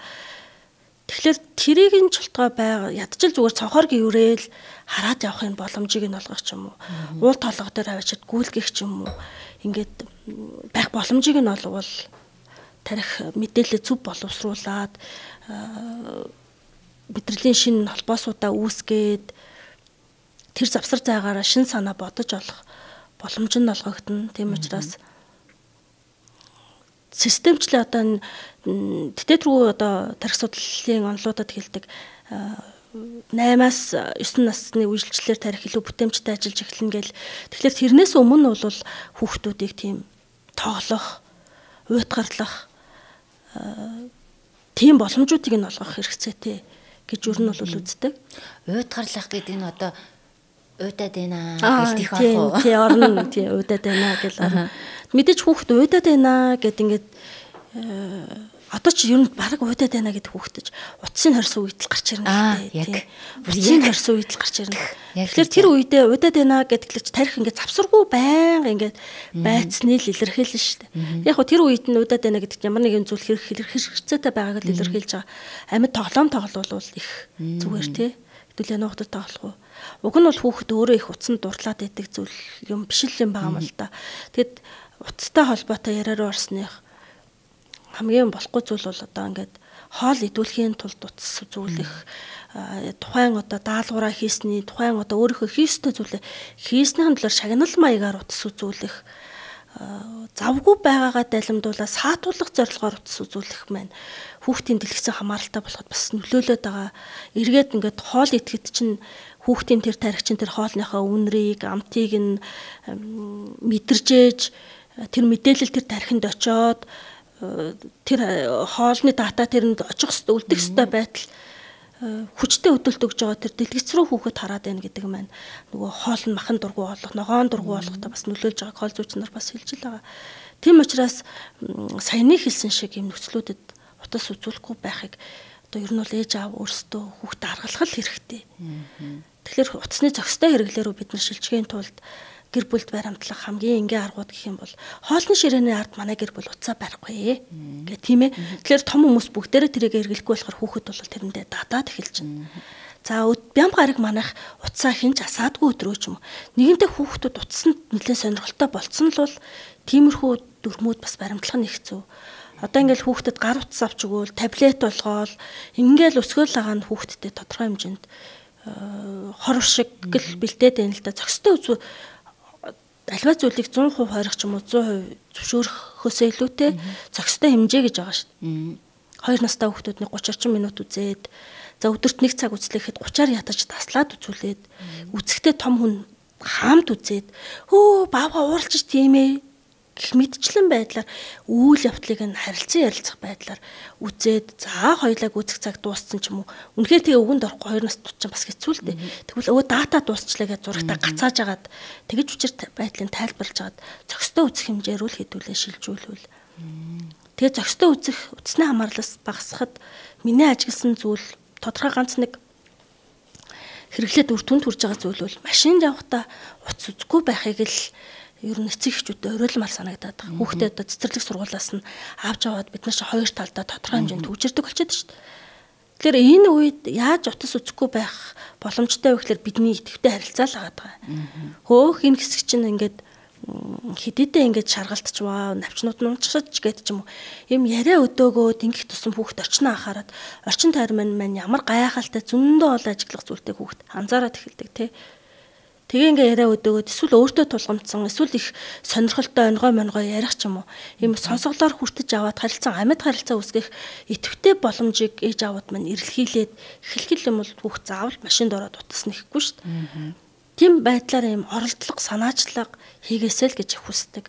Тэгэхээр тэрийг нь чултгаа байгаа ядчил зүгээр цонхоор гіврээл хараад явах юм боломжийг нь олгох ч юм уу. Уул толгой дээр авчид гүйлгэх ч юм уу. Ингээд байх боломжийг нь олвол тарих мэдээлэл зөв боловсруулад мэдрэлийн шинэ холбоосуудаа үүсгээд тэр завсар зайгаараа шин санаа бодож олох боломж нь олгогдно. Тийм учраас системчлээ одоо тэтгэрүү одоо тарих судлалын онолуудад хэлдэг 8-аас 9 насны үежилчлэр тарих илүү бүтээмжтэй ажиллаж эхэлнэ гэл. Тэгэхээр тэрнээс өмнө бол хүүхдүүдийг тийм тоглох, уйтгарлах тийм боломжуудыг нь олгох хэрэгцээтэй гэж юу нь бол үздэг. Уйтгарлах гэдэг нь одоо уйдаад байна гэдэг байх уу? Тий, орно тий уйдаад байна гэл. Мэдээж хүүхд уйдаад байна гэд ингээд одоо ч ер нь баг уйдаад байна гэдэг хүүхдэж утсын хорсон үед л гарч ирнэ гэдэг. Утсын хорсон үед л гарч ирнэ. Тэгэхээр тэр үедээ уйдаад байна гэдгэлч тарих ингээд завсаргүй байнга ингээд байцны л илэрхийлнэ шүү дээ. Яг хөө тэр үед нь уйдаад байна гэдэгт ямар нэгэн зүйл хэрэгцээтэй байгааг л илэрхийлж байгаа. Амьд тоглоул их зүгээр тий. Хэдүүлээ нуугдад тоглох уу. Уг нь бол хүүхэд өөрөө их утсанд дурлаад байдаг зүйл юм биш л юм байгаа юм л да. Тэгэд утастай холбоотой яриараа орсных хамгийн болохгүй зүйл бол одоо ингээд хоол идүүлэхийн тулд утас үзүүлэх тухайн одоо даалгавраа хийсний тухайн одоо өөрийнхөө хийстэй зүйлээ хийснийхэн төлөөр шагнал маягаар утас үзүүлэх завгүй байгаагаа далимдуулаад саатуулах зорилгоор утас үзүүлэх маань хүүхдийн дэлгэцэн хамааралтай болоход бас нөлөөлөд байгаа. Эргээд ингээд хоол идэхэд чинь хүүхдийн тэр тарих чинь тэр хоолныхоо үнрийг амтыг нь мэдэржээж тэр мэдээлэл тэр тархинд очоод тэр хоолны дата тэрэнд очих хэвээр үлдэх хэвээр байтал хүчтэй өдөлт өгж байгаа тэр дэлгэц рүү хүүхэд хараад байна гэдэг маань нөгөө хоол нь махан дургу болох, ногоон дургу болохтой бас нөлөөлж байгааг хоол зүйч нар бас хэлж байгаа. Тийм учраас саяны хэлсэн шиг юм нөхцлүүдэд утас үзүүлэхгүй байхыг одоо ер нь бол ээж аав өөрсдөө хүүхдэд аргалах хэрэгтэй. Тэгэхээр утасны зохистой хэрэглээрөө бид нар шилжихийн тулд гэр бүлд баримтлах хамгийн энгийн аргууд гэх юм бол хоолны ширээний ард манай гэр бүл утсаа барихгүй гэх тийм ээ. Тэгэхээр том хүмүүс бүгдээрээ тэрийг эргэлэхгүй болохоор хүүхэд бол тэрэндээ дадаад эхэлж байна. За бям гараг манайх утсаа хинж асаадгүй өдрөө ч юм уу. Нэгэнтээ хүүхдүүд утсанд нэлээд сонирхолтой болцсон л бол тиймэрхүү дүрмүүд бас баримтлах нь хэцүү. Одоо ингээл хүүхдэд гар утас авч өгөөл, таблет болгоол, ингээл өсгөөл байгаа нь хүүхдэд тодорхой хэмжээнд хор шиг гэл бэлдээд байна л да. Зохистой үзүү альва зүйлийг 100% хорих ч юм уу 100% зөвшөөрөхөөсөө илүүтэй зохистой хэмжээ гэж байгаа шүү дээ. 2 настай хүүхдүүдний 30 орчим минут үзээд за өдөрт 1 цаг үзлэхэд 30-аар ятаж таслаад үзүүлээд үзэхдээ том хүн хаамт үзээд хөө баага ууралж тийм ээ гэх мэдчлэн байдлаар үйл явдлыг нь харилцан ярилцах байдлаар үзээд за хоёлаа гүцэх цаг дууссан ч юм уу. Үнэхээр тэгээ өгөнд орохгүй 2 нас тутчаа бас хэцүү л дээ. Тэгвэл өө дата дуусчлаа гэж зурагтаа гацааж агаад тэгэж учир байдлыг тайлбарлаж агаад зохистой үзэх хэмжээр үл хэдүүлээ шилжүүлвэл. Тэгээ зохистой үзэх утасны хамаарлаас багасхад миний ажигласан зүйл тодорхой ганц нэг хэрэглээд үр дүнд хүрж байгаа зүйл бол машин явахдаа утас үзэхгүй байхыг л ер нь эцэг эхчүүдэд оройлмал санагдаад байгаа. Хүүхдээ одоо цэцэрлэг сургуулиас нь авч аваад бид нар чи хоёр талдаа тодорхой хэмжээнд төвчөрдөг болчиход шүү дээ. Тэгэхээр энэ үед яаж утас үзэхгүй байх боломжтой вэ гэхээр бидний идэвхтэй харилцаа л байгаа. Хөөх энэ хэсэг чинь ингээд хэдийдээ ингээд шаргалтчваа, навчнууд нунчсаж гэдэг ч юм уу. Им яриа өдөөгөөд ингэх тусам хүүхд орчноо анхаарад орчин тойр маань ямар гайхалтай зөндөө ол ажиглах зүйлтэй хүүхд анзаараад эхэлдэг тий. Тэгээ ингээ яриа өдөөгөөд эсвэл өөртөө тулгамдсан эсвэл их сонирхолтой онгой ярих ч юм уу. Ийм сонсголоор хүртэж аваад харилцан амьд харилцаа үүсгэх идэвхтэй боломжийг ээж аваад маань эрэлхийлээд эхлэх юм бол хүүхд заавал машинд ороод утас нэхгүй шүү дээ. Тийм байдлаар ийм оролдлого, санаачлага хийгээсэй л гэж хүсдэг.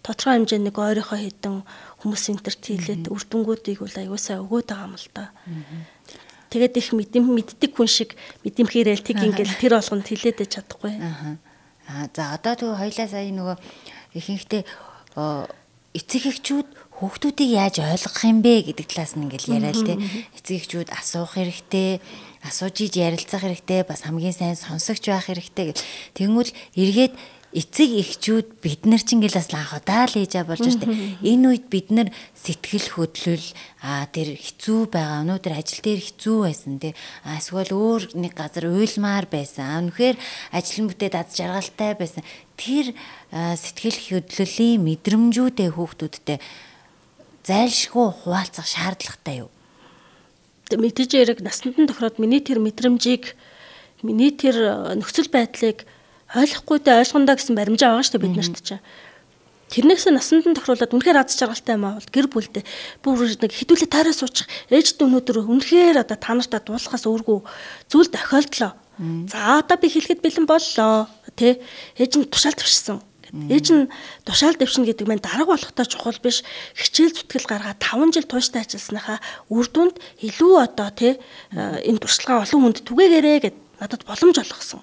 Тодорхой хэмжээний ойрынхоо хідэн хүмүүс интерт хийлээд үр дүнгуудыг бол аюусаа өгөөд байгаа юм л да. Тэгээд их мэддэг хүн шиг мэдэмхээрэл тэг ингээл тэр болгонд хилээд чадахгүй. За одоо түр хоёлаа сая нөгөө ихэнхдээ эцэг эхчүүд хүүхдүүдийг яаж ойлгох юм бэ гэдэг талаас нь ингээл яриа л те. Эцэг эхчүүд асуух хэрэгтэй, асууж иж ярилцах хэрэгтэй, бас хамгийн сайн сонсогч байх хэрэгтэй гэл. Тэнгүүл эргээд эцэг эхчүүд бид нар ч ингээл бас анхудаа л ээжээ болж штэ. Энэ үед бид нар сэтгэл хөдлөл тэр хэцүү байгаа. Өнөөдөр ажил дээр хэцүү байсан тий. Эсвэл өөр нэг газар уйлмаар байсан. Үнэхээр ажил бүтээд аз жаргалтай байсан. Тэр сэтгэл хөдлөлийн мэдрэмжүүдээ хүүхдүүдтэй зайлшгүй хуваалцах шаардлагатай юу? Мэдээж яг насанд нь тохироод миний тэр мэдрэмжийг, миний тэр нөхцөл байдлыг ойлгохгүйдээ ойлгондоо гэсэн баримжаа байгаа шүү дээ бид нарт чинь. Тэрнээсээ насанд нь тохируулаад үнэхээр аз жаргалтай юм аа бол гэр бүлдээ бүр нэг хідүүлээ таараа суучих. Ээжд өнөөдөр үнэхээр одоо та нартаа дуулахаас өөргөө зүйл тохиолдлоо. За одоо би хэлэхэд бэлэн боллоо. Тэ ээж нь тушаал дэвшсэн. Ээж нь тушаал дэвшин гэдэг маань дарга болохтой чухал биш. Хичээл зүтгэл гаргаад 5 жил тууштай ажилласныхаа үр дүнд илүү одоо тэ энэ туршлагаа олон хүнд түгээгээрэй гэд надад боломж олгосон.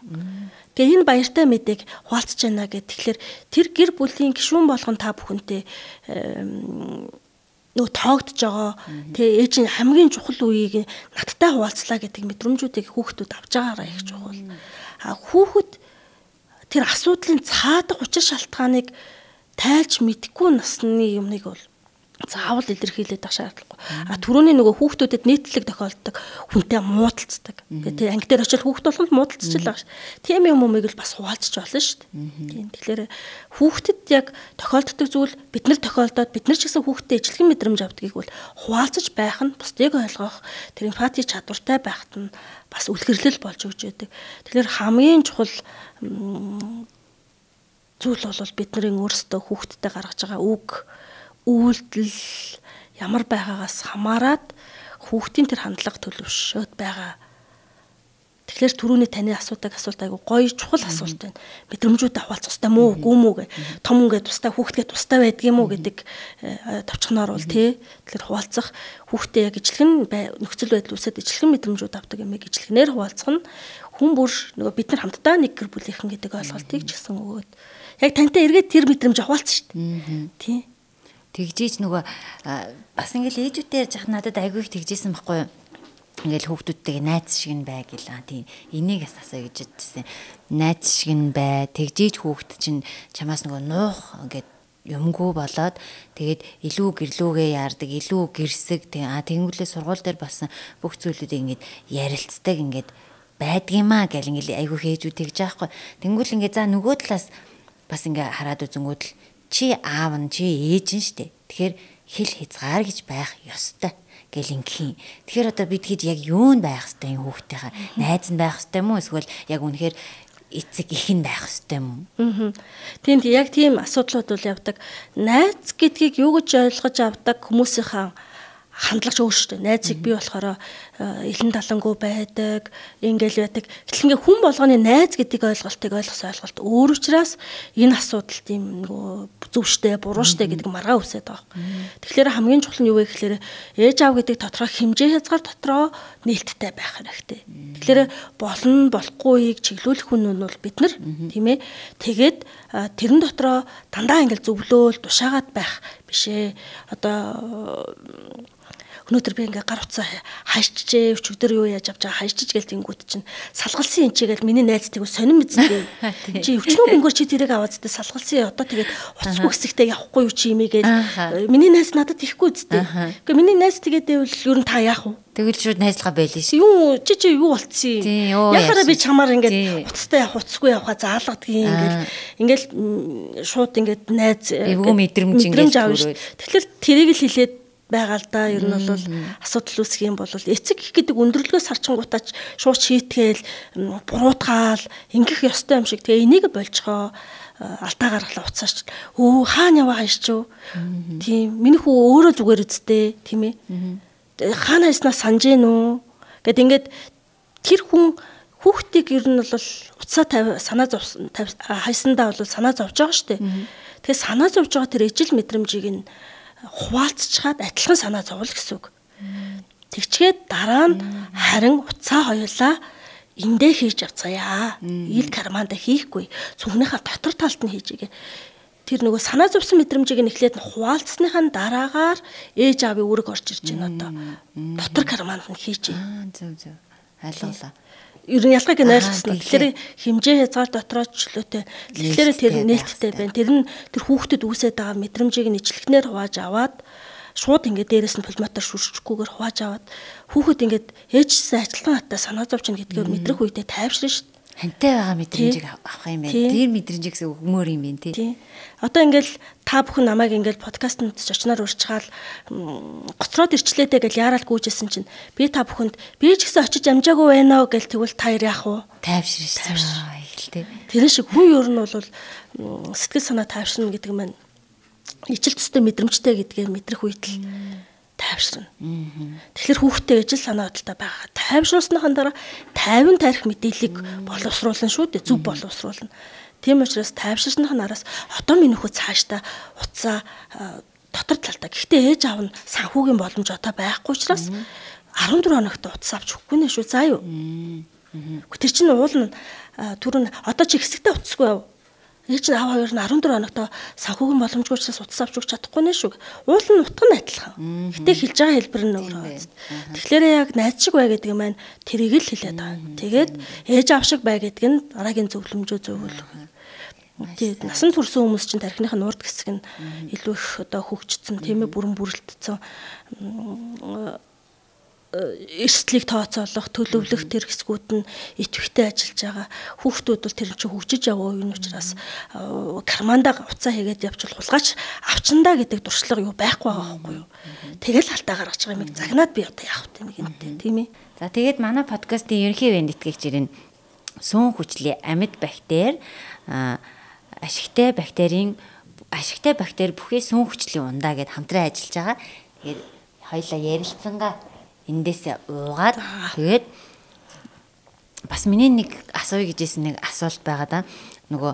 Тэгээ энэ баяртай мэдээг хуваалцж байна гэд тэгэхээр тэр гэр бүлийн гишүүн болгон та бүхэнтэй нөө тоогдож байгаа. Тэгээ ээж нь хамгийн чухал үеийг надтай хуваалцлаа гэдэг мэдрэмжүүдийг хүүхдүүд авч байгаараа их чухал. Хүүхэд тэр асуудлын цаадах учир шалтгааныг тайлж мэдэхгүй насны юмныг бол заавал илэрхийлээд байх шаардлагагүй. Түрүүний нөгөө хүүхдүүдэд нийтлэг тохиолддог хүнтэй муудалцдаг. Тэгээ анги дээр очил хүүхд болгонд муудалцж л байгаа ш. Тийм юмыг л бас хуваалцж болно ш. Тийм. Тэгэхээр хүүхдэд яг тохиолддог зүйл бид нар тохиолдоод бид нар ч гэсэн хүүхдэд ижлэгэн мэдрэмж авдгийг бол хуваалцаж байх нь бусдыг ойлгох тэр эмпати чадвартай байхад нь бас үлгэрлэл болж өгч байдаг. Тэгэхээр хамгийн чухал зүйл бол бид нарын өөрсдөө хүүхдэдээ гаргаж байгаа үг, үйлдэл ямар байгаагаас хамаарат хүүхдийн тэр хандлага төлөвшөөд байгаа Тэгэхээр түрүүний таны асуулт айгу гоё чухал асуулт байна. Мэдрэмжүүд авах хэрэгтэй мүү үгүй мүү гэ. Том ингээд тустай хүүхдгээ тустай байдаг юм уу гэдэг товчхоноор бол тий. Тэгэхээр хуваалцах хүүхдээ яг ижлэгэн нөхцөл байдал үүсээд ижлэгэн мэдрэмжүүд авдаг юм яг ижлэгнээр хуваалцах нь хүн бүр нөгөө бид нар хамтдаа нэг гэр бүлийнхэн гэдэг ойлголтыг ч гэсэн өгөөд яг тантай эргээд тэр мэдрэмж аваалцсан шүү дээ. Тий. Тэгжээч нөгөө бас ингээл ээжүүдтэй ярьж хахад надад айгүй их тэгжээсэн байхгүй юу? Ингээл хүүхдүүдтэйгээ найз шиг нь бай гэлээ. Тийм. Энийг бас асаа гэж бодчихсан. Найз шиг нь бай. Тэгжээж хүүхд чинь чамаас нөгөө нуух ингээд юмгүй болоод тэгээд илүү гэрлүүгээ яардаг, илүү гэрсэг. Тэнгүүлээ сургууль дээр болсон бүх зүйлүүдийг ингээд ярилцдаг ингээд байдгиймаа гэл ингээл айгүй хээжүүд тэгж байгаа хгүй. Тэнгүүл ингээд за нөгөө талаас бас ингээ хараад үзэнгүүд л чи аав нь чи ээж нь штэ. Тэгэхээр хэл хязгаар гэж байх ёстой гэл ингийн. Тэгэхээр одоо бид хэд яг юунд байх ёстой юм хүүхдтэйхээ найз нь байх ёстой юм уу эсвэл яг үнэхээр эцэг их нь байх ёстой юм уу? Тийм яг тийм асуудлууд бол явдаг. Найз гэдгийг юу гэж ойлгож авдаг хүмүүсийнхаа хандлагч өөр шүү дээ. Найзыг бий болохоор элен талангүй байдаг, ингээл байдаг. Гэтэл ингээ хүн болгоны найз гэдэг ойлголтыг ойлгосон ойлголт өөр учраас энэ асуудал тийм нөгөө зөв штэ, буруу штэ гэдэг маргаа үсээд байгаа. Тэгэхээр хамгийн чухал нь юу вэ гэхээр ээж аав гэдэг дотроо хэмжээ хязгаар дотроо нээлттэй байх хэрэгтэй. Тэгэхээр болно болохгүйг чиглүүлэх хүн нь бол бид нар тийм ээ. Тэгээд тэрэн дотроо дандаа ингээл зөвлөөл тушаагаад байх бишээ. Одоо өнөөдөр би ингээ гар утсаа хайчжээ өчигдөр юу яаж авч байгаа хайчж гээл тэнгүүт чинь салгалсан энэ чигээл миний найзтайг сонин мэдсэндээ чи өвчнөө мөнгөөр чи тэрийг аваад зэ салгалсан одоо тэгээд уцгүй хэсэгтэй явахгүй юу чи имээгээл миний найз надад ихгүй зү. Гэхдээ миний найз тэгээд байвал ер нь та яах вэ? Тэгэл шууд найзлага байл ш. Юу чи юу болцсон? Яхаараа би чамаар ингээд уцтай явах уцгүй явахаа заалгадгийн ингээл шууд ингээд найз мэдрэмж авна ш. Тэгэхээр тэрийг л хэлээд байгаа л да. Ер нь бол асуудал үүсэх юм бол эцэг их гэдэг өндөрлгөөс харчингуудаач шууд шийтгээл буруутгаал ингэх ёстой юм шиг. Тэгээ энийг болцохоо алтаа гаргалаа уцаач. Хаана яваа хайш чив. Тийм миний хүү өөрөө зүгээр үсттэй тийм ээ. Хаана яснаа санаж гэнэ үү гэд ингээд тэр хүн хүүхдийг ер нь бол уцаа санаа хайсандаа бол санаа зовж байгаа шүү дээ. Тэгээ санаа зовж байгаа тэр ижил мэдрэмжийг нь хуваалцчихад адилхан санаа зовл гэсэн үг. Тэгчгээд дараа нь харин уцаа хоёулаа эндээ хийж авцгаая. Ил карманда хийхгүй. Цүнхнийхээ дотор талд нь хийжээгээ. Тэр нөгөө санаа зовсон мэдрэмжийг нь эхлээд хуваалцсныхаа дараагаар ээж аавын үүрэг орж ирж байна одоо. Дотор карманд нь хийжээ. Зөв. Ойлголоо. Ер нь ялгааг нь ойлгосноо. Тэгэхээр хэмжээ хязгаар дотроо чөлөөтэй. Тэгэхээр тэр нээлттэй байна. Тэр нь тэр хүүхдэд үүсээд байгаа мэдрэмжийг нь ижлэгнээр хувааж аваад шууд ингээд дээрээс нь пулматор шүрчгүйгээр хувааж аваад хүүхэд ингээд ээжсэн ажилтан хатаа санаа зовж ин гэдгээр мэдрэх үедээ тайвширна шүү дээ. Хантай байгаа мэдрэмжийг авах юм байна. Тэр мэдрэмжийг өгмөр юм байна тий. Одоо ингээл та бүхэн намайг ингээл подкастт очноор урьдчаал гоцроод ирчлээдээ гэж яарал гүйжсэн чинь би та бүхэнд би ч гэсэн очиж амжаагүй байна оо гэл тэгвэл та яах вэ? Тайвширна шүү. Тэр шиг хүн ер нь бол сэтгэл санаа тайвширна гэдэг нь ижил төстэй мэдрэмжтэй гэдгээ мэдрэх үед л тайвширна. Тэгэхээр хүүхдтэй ижил санаа бодолтой байгаа. Тайвшруулсныхан дараа 50 тарих мэдээллийг боловсруулна шүү дээ. Зөв боловсруулна. Тийм учраас тайвширсныхан араас одоо минь нөхөд цаашдаа уцаа дотор талтай. Гэхдээ ээж аав нь санхүүгийн боломж одоо байхгүй учраас 14 хоногт утас авч өгөхгүй нэ шүү. Заа юу. Тэр чинь уул нь түрүүн одоо чи хэсэгтээ утасгүй яв. Ээж аав хоёр нь 14 хоногт санхүүгийн боломжгүй учраас утас авч өгч чадахгүй нэ шүү. Уул нь утга нь адилхан. Гэтэ хэлж байгаа хэлбэр нь өөр. Тэгэхээр яг найз шиг бай гэдэг юм маань тэрийг л хэлээд байгаа. Тэгээд ээж аав шиг бай гэдэг нь дараагийн зөвлөмжөө зөвлөх. Тэгээд насан турсан хүмүүс чинь тархиных нь урд хэсэг нь илүү их одоо хөгжсөн, тийм ээ бүрэн бүрэлдсэн эрсдлийг тооцоолох, төлөвлөх тэр хэсгүүд нь идэвхтэй ажиллаж байгаа. Хүүхдүүд бол тэр чинь хөгжиж яваа үеийн учраас кармандаа уцаа хийгээд явчихвал хулгайч авчиндаа гэдэг дуршлага юу байхгүй байгаа байхгүй юу. Тэгэл алдаа гаргаж байгаа юм загнаад би одоо яах вэ нэгэнтэй тийм ээ. За тэгээд манай подкастын ерөнхий вэнд итгэгчийн сүүн хүчлийн амьд бактери ашигтай бактери бүхий сүүн хүчлийн ундаа гэд хамтран ажиллаж байгаа. Тэгээд хоёлаа ярилцсангаа эндээсээ уугаад тэгээд бас миний нэг асууя гэжсэн нэг асуулт байгаа да. Нөгөө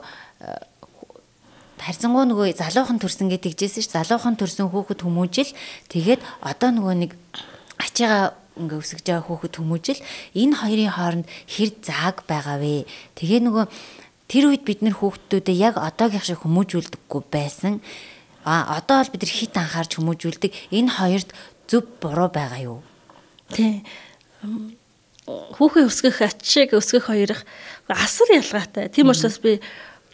харьцангуй нөгөө залуухан төрсөн гэж тэгжсэн ш. Залуухан төрсөн хүүхэд хүмүүжил тэгээд одоо нөгөө нэг ачаага ингээ өсөж байгаа хүүхэд хүмүүжил энэ хоёрын хооронд хэр зааг байгаа вэ? Тэгээ нөгөө тэр үед бид нэр хүүхдүүдээ яг одоогийн шиг хүмүүжүүлдэггүй байсан. Одоо бол бид нар хит анхаарч хүмүүжүүлдэг. Энэ хоёрт зөв буруу байгаа юу? Тий. Хүүхэн өсгөх ачиг өсгөх хоёрох асар ялгаатай. Тийм учраас би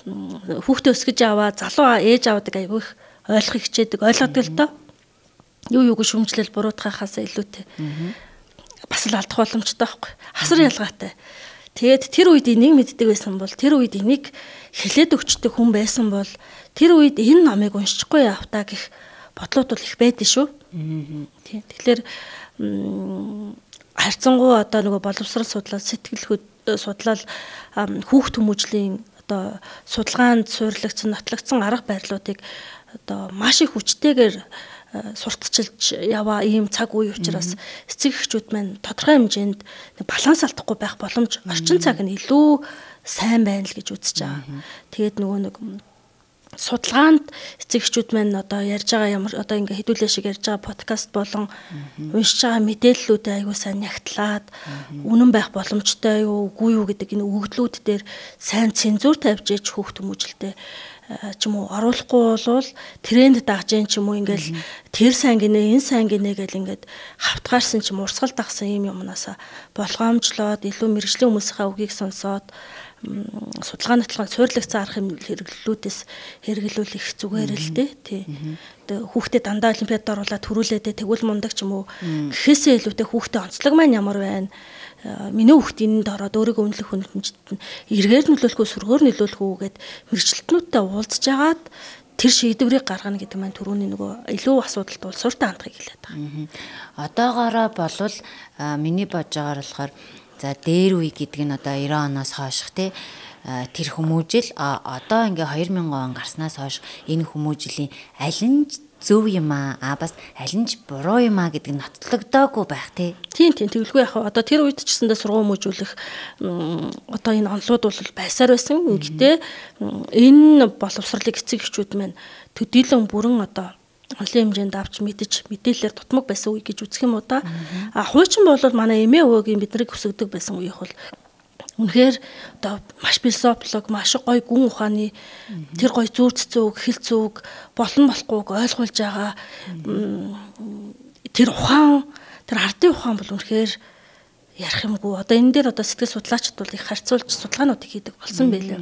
хүүхдээ өсгөж аваа залуу ээж авдаг айгүй их ойлгох хичээдэг ойлгодог л доо. Юу юуг шүмжлэл буруутгахаас илүүтэй. Бас л алдах боломжтой байхгүй. Асар ялгаатай. Тэгээд тэр үед энийг мэддэг байсан бол тэр үед энийг хэлээд өгчдөг хүн байсан бол тэр үед энэ номыг уншихгүй явтаа гэх бодлууд бол их байдаг шүү. Тийм. Тэгэхээр харьцангуй одоо нөгөө боловсрал судлал сэтгэл судлал хүүхд хүмүүжлийн одоо судалгаанд суйрлагдсан нотлогдсон арга барилуудыг одоо маш их хүчтэйгээр сурталчилж яваа ийм цаг үе учраас эцэг эхчүүд маань тодорхой хэмжээнд баланс алдахгүй байх боломж орчин цаг нь илүү сайн байна л гэж үзэж байгаа. Тэгээд нөгөө нэг судалгаанд эцэг эхчүүд маань одоо ярьж байгаа ямар одоо ингээ хэдүүлээ шиг ярьж байгаа подкаст болон уншиж байгаа мэдээллүүдээ аягүй сайн нягтлаад үнэн байх боломжтой юу үгүй юу гэдэг энэ өгөгдлүүд дээр сайн цензуур тавьж ээж хүүхд хүмүүжлэлтэй ч юм уу оруулахгүй болвол тренд дагж юм ч юм уу ингээл тэр сайн гинэ энэ сайн гинэ гэл ингээд хавтгаарсан ч юм урсгал дагсан юм юмнасаа болгоомжлоод илүү мэрэгжлийн хүмүүсийнхээ үгийг сонсоод судалгаа нотлохын суйрлагдсан арга хэрэглэлүүдээс хэрэглүүлэх зүгээр л дээ тий. Тэгээ хүүхдээ дандаа олимпиадад оруулаад төрүүлээд тэгвэл мундаг ч юм уу гэхээсээ илүүтэй хүүхдээ онцлог маань ямар байна? Миний хүүхд энэнд ороод өөрийгөө үнэлэх хүнэмжтэд эргээр нөлөөлөх үү сүргээр нөлөөлөх үү гэд мэрэгчлэтнүүдтэй уулзж агаад тэр шийдвэрийг гаргана гэдэг маань түрүүний нөгөө илүү асуудалд улсууртаа хандахыг хэлээд байгаа. Одоогоороо болвол миний бодож байгаагаар болохоор за дээр үе гэдэг нь одоо 90 оноос хойших тий тэр хүмүүжил одоо ингээ 2000 он гарснаас хойш энэ хүмүүжлийн аль нь зөв юм бас аль нь буруу юм гэдэг нь нотлогдоогүй байх тий. Тийм тэгэлгүй яг одоо тэр үед ч гэсэндээ сургууль хүмүүжүүлэх одоо энэ онолууд бол байсаар байсан. Гэхдээ энэ боловсролыг эцэг эхчүүд маань төдийлөн бүрэн одоо онлайн хэмжээнд авч мэдж мэдээлэлээр тутмаг байсан үе гэж үзэх юм уу да. Хуучин бол манай эмээ өвөгийн биднийг өсгдөг байсан үеих бол үнэхээр одоо маш философик маш гоё гүн ухааны тэр гоё зүрх цэцүүг хэл зүг болон болохгүйг ойлгуулж байгаа тэр ухаан тэр ардын ухаан бол үнэхээр ярих юмгүй. Одоо энэ дээр одоо сэтгэл судлаачид бол их харьцуулж судалгаануудыг хийдэг болсон байлаа.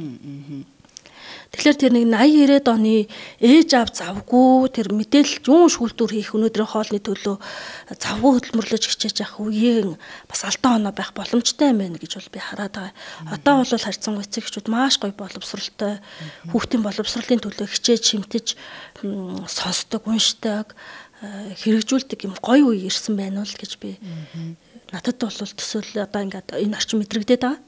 Тэгэхээр тэр нэг 80 90-ад оны ээж аав завгүй тэр мэдээлэл юун шүүлтүүр хийх өнөөдрийн хоолны төлөө завгүй хөдөлмөрлөж хичээж явах үеийн бас алдаан оноо байх боломжтой юм байна гэж бол би хараад байгаа. Одоо бол харьцангуй эцэг эхчүүд маш гоё боловсралтай хүүхдийн боловсролын төлөө хичээж шимтэж сонсдог, уншдаг, хэрэгжүүлдэг юм гоё үе ирсэн байна л гэж би надад бол төсөөл одоо ингээд энэ орчин мэдрэгдээд байгаа.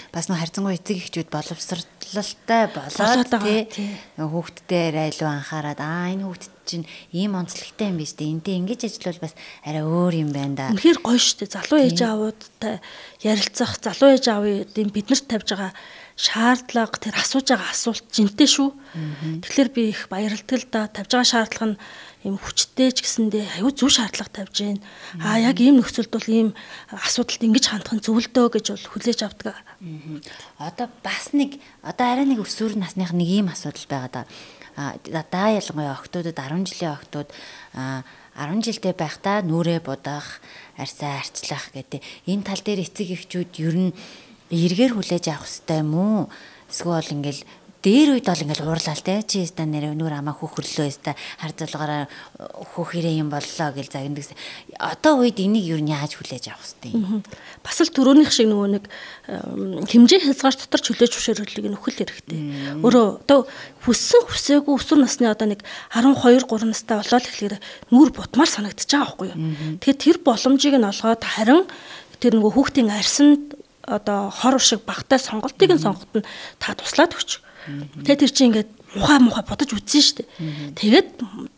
Бас нөө харьцангуй эцэг эхчүүд боловсралтай болоод тий хүүхдтэй айлуу анхаарад энэ хүүхд чинь ийм онцлогтой юм биш үү? Энтэй ингэж ажиллавал бас арай өөр юм байна да. Үнэхээр гоё шүү дээ. Залуу ээж аавуудтай ярилцах, залуу ээж аавын биднэрт тавьж байгаа шаардлага тэр асууж байгаа асуулт жинтэй шүү. Тэгэхээр би их баярлалтай л да. Тавьж байгаа шаардлага нь юм хүчтэй ч гэсэндээ аюу зөв шаардлага тавьж гин. Яг ийм нөхцөлд бол ийм асуудалд ингэж хандах нь зөв л дөө гэж бол хүлээж авдаг. Одоо бас нэг арай нэг өсвөр насных нэг ийм асуудал байгаа да. Даа ялангуяа охтуудад 10 жилийн охтууд 10 жилдээ байхдаа нүрээ будах, арьсаа арчлах гэдэг энэ тал дээр эцэг эхчүүд ер нь эргээр хүлээж авах хэрэгтэй юм уу? Эсвэл ингээл дээр үед бол ингээл уурлаа те чи яста нэр нүр амаа хөхрлөө яста хар залгаараа хөхирээ юм боллоо гэл загнадаг. Одоо үед энийг юу яаж хүлээж авах хэвтэй. Бас л төрөөнийх шиг нөгөө нэг хэмжээ хязгаар дотор чөлөөж хөшөөрөлийг нөхөл хэрэгтэй. Өөрөө одоо хүссэн хүсээгүй өсвөр насны одоо нэг 12 3 настай болоод ихлээр нүур бутмаар санагдчих байгаа байхгүй юу. Тэгэхээр тэр боломжийг нь олгоод харин тэр нөгөө хүүхдийн арьсанд одоо хор шиг багтай сонголтыг нь сонгоход нь та туслаад өгч. Тэгээ тэр чинь ингээд мухаа бодож үзсэн шүү дээ. Тэгээд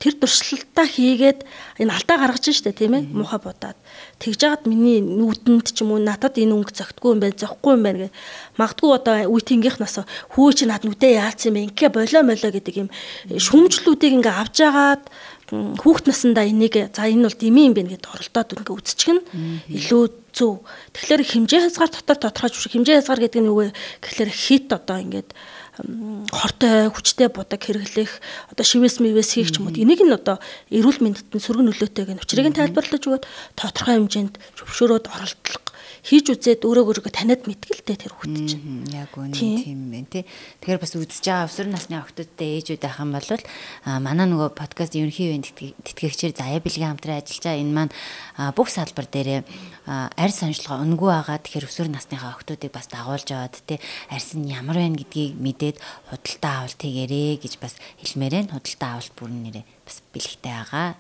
тэр туршилтаа хийгээд энэ алдаа гаргаж штэ тийм ээ мухаа бодоод тэгж жагаад миний нүдэнд ч юм уу надад энэ өнгө зөгтгүй юм байна зөхгүй юм байна гэ магадгүй одоо үеийнхнаас хүү чи над нүдээ яалцсан юм бэ ингээ болоо гэдэг юм шүмжлүүдийг ингээ авч жагаад хүүхд насндаа энийг за энэ бол дими юм байна гэдээ оролдоод ингээ үзчихнэ илүү зөв. Тэгэхээр хэмжээ хязгаар дотор тодорхойж хэмжээ хязгаар гэдэг нь юу вэ гэхээр хит одоо ингээд хортой хүчтэй будаг хэрэглэх одоо шивээс мивээс хийх ч юм уу энийг нь одоо эрүүл мэндэд сөргөн нөлөөтэйг нь учрыг нь тайлбарлаж өгөөд тодорхой хэмжээнд зөвшөөрөөд оролдлого хийж үзээд өөрөөгөө таниад мэдгэлтэй тэр хүүхд чинь. Яг үнэ тийм байна тий. Тэгэхээр бас үзэж байгаа өсвөр насны охтуудтай ээжүүд байх юм бол манай нөгөө подкаст ерөнхий ивент тэтгэгчээр заяа бэлгийн хамтран ажиллаж байгаа энэ маань бүх салбар дээрээ арьс онцлогоо өнгөө байгаа. Тэгэхээр өсвөр насныхаа охтуудыг бас дагуулж аваад тий арьс нь ямар байна гэдгийг мэдээд худалдаа авалт хийгээрэй гэж бас хэлмээрэн худалдаа авалт бүрэн нэрээ бас бэлэгтэй байгаа.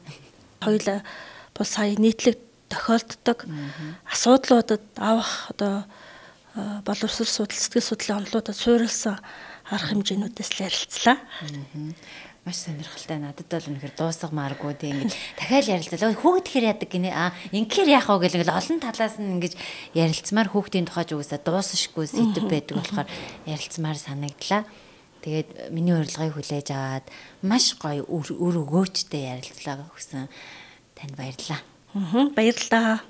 Хоёулаа бас сая нийтлэг тохиолддог асуудлуудад авах одоо боловсрол судал сэтгэл судлалын онолуудад суурилсан арга хэмжээнүүдээс л ярилцлаа. Маш сонирхолтой надад бол үнэхээр дуусгамааргүй тийм ингэж дахиад ярилцлаа. Хүүхэд тэгэхээр яадаг гинэ ингэхээр яах вэ гэл олон талаас нь ингэж ярилцмаар хүүхдийн тухай зүгээс дуусшгүй сэдв байдаг болохоор ярилцмаар санагдлаа. Тэгээд миний урилгыг хүлээж аваад маш гоё өр өгөөчтэй ярилцлага өгсөн танд баярлалаа. Баярлалаа.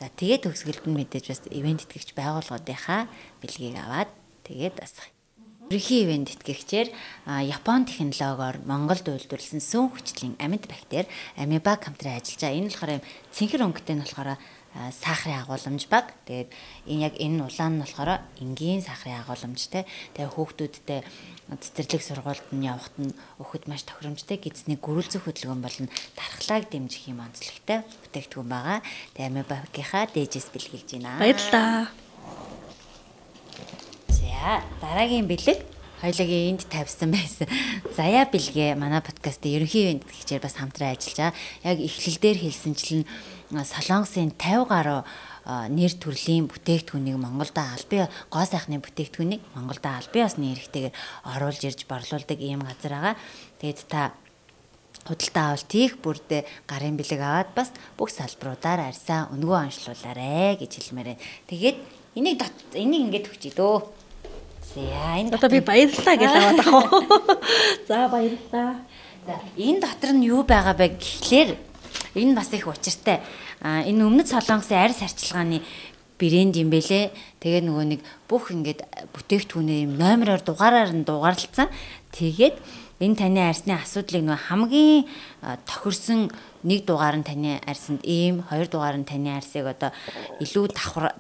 За тэгээд төгсгөлд нь мэдээж бас ивент итгэгч байгууллагуудынхаа бэлгийг аваад тэгээд бас ерөнхий ивент итгэгчээр Япон технологиор Монголд үйлдвэрлэсэн сүн хүчлийн амьд бактери амебак хамтран ажиллаж байгаа. Энэ болохоор цэнхэр өнгөтэй нь болохоор сахарын агуулмж баг. Тэгээд энэ улаан нь болохоор энгийн сахарын агуулмжтэй. Тэгээд хүүхдүүдтэй цэцэрлэг сургуульд нь явахад нь өгөхөд маш тохиромжтой гидсний гөрүүлзэх хөдөлгөөн болон дархлааг дэмжих юм онцлогтой бүтээгдэхүүн байгаа. Тэгээд амебакийнхаа дээжээс бэлгэлж байна. Баярлалаа. За дараагийн бэлэг хоёулагийн энд тавьсан байсан. Заяа бэлгээ манай подкастын ерөнхий ивент гэхчээр бас хамтран ажиллаж байгаа. Яг эхлэлдэр хэлсэнчлэн Солонгосын 50 гаруй нэр төрлийн бүтээгдэхүүнийг Монголд албан гоо сайхны бүтээгдэхүүнийг Монголд албан ёсны эрхтэйгээр оруулж ирж борлуулдаг ийм газар байгаа. Тэгээд та худалдаа авалт хийх бүрдээ гарын бэлэг аваад бас бүх салбаруудаар арьсаа өнгөө онцлуулаарэ гэж хэлмээрээ. Тэгээд энийг ингээд өгчээ дөө. За энэ одоо би баярлалаа гэж аваад ах уу. За баярлалаа. За энэ дотор нь юу байгаа бэ гэхлээр энэ бас их учиртай. Энэ өмнөд Солонгосын арьс арчилгааны брэнд юм бэлээ. Тэгээд нөгөө нэг бүх ингээд бүтээгдэхүүнээ юм номероор дугаараар нь дугаарлцсан. Тэгээд энэ таны арьсны асуудлыг нөгөө хамгийн тохирсон нэг дугаар нь таны арьсанд ийм, хоёр дугаар нь таны арьсыг одоо илүү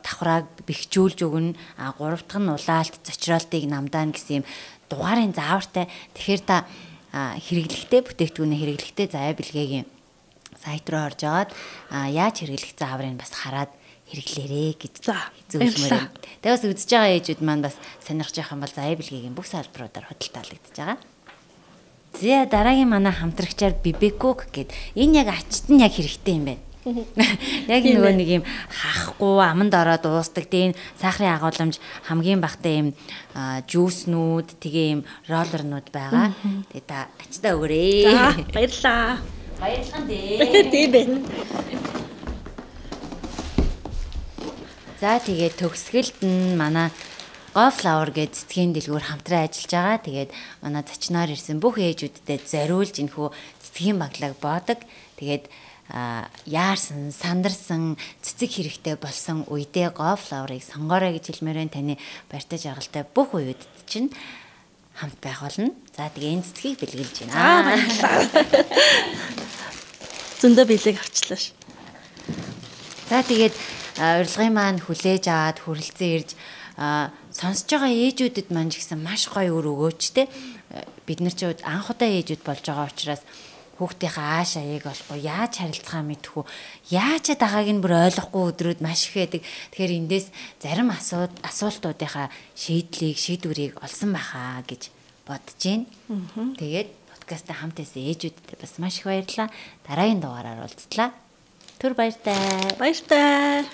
давхрааг бэхжүүлж өгнө. Гурав дахь нь улаалт, зочролтыг намдаана гэсэн юм дугаарын заавартай. Тэгэхээр та хэрэглэхтэй бүтээгдэхүүнээ хэрэглэхтэй заяа бэлгээгийн сайт руу орж аваад яаж хэрэглэх зааврыг бас хараад хэрэглээрэй гэж зөвлөмөр. Тэгээд бас үзэж байгаа ээжүүд маань бас сонирхож байгаа юм бол заяа бэлгээгийн бүх салбаруудаар худалдаалагдаж байгаа. За дараагийн манай хамтрагчаар Бибекук гэд энэ яг ачт нь яг хэрэгтэй юм байна. Яг нөгөө нэг юм хахгүй аманд ороод уусдаг тийм сахарын агуулмж хамгийн багтаа юм жүүснүүд тэгээ юм роллернууд байгаа. Тэгээ та ачтаа өгөөрэй. За баярлалаа. Баярлалаа дээ. Тийм байна. За тэгээ төгсгөлд нь манай GoFlower гэдэг цэцгийн дэлгүүр хамтран ажиллаж байгаа. Тэгээд манай зочноор ирсэн бүх ээжүүдтэй зориулж энэхүү цэцгийн баглааг боодог. Тэгээд яарсан, сандарсан, цэцэг хэрэгтэй болсон үедээ GoFlower-ыг сонгоорой гэж хэлмээр байна. Таны баяртай жаргалтай бүх үеуд чинь хамт байх болно. За тэгээ энэ цэцгийг бэлгэлж байна. Зөндөө бэлэг авчлаа ш. За тэгээд урилгын маань хүлээж аваад хүрэлцэн ирж сонсож байгаа ээжүүдэд маань ч гэсэн маш гоё өр өгөөчтэй. Бид нар ч анх удаа ээжүүд болж байгаа учраас хүүхдийнхээ ааш аяыг болохгүй яаж харилцахаа мэдхгүй яаж дагааг нь бүр ойлгохгүй өдрүүд маш их байдаг. Тэгэхээр эндээс зарим асуултуудынхаа шийдвэрийг олсон байхаа гэж бодож байна. Тэгээд подкастаа хамт байсан ээжүүдэд бас маш их баярлалаа. Дараагийн дугаараар уулзлаа. Түр баяртай. Баяртай.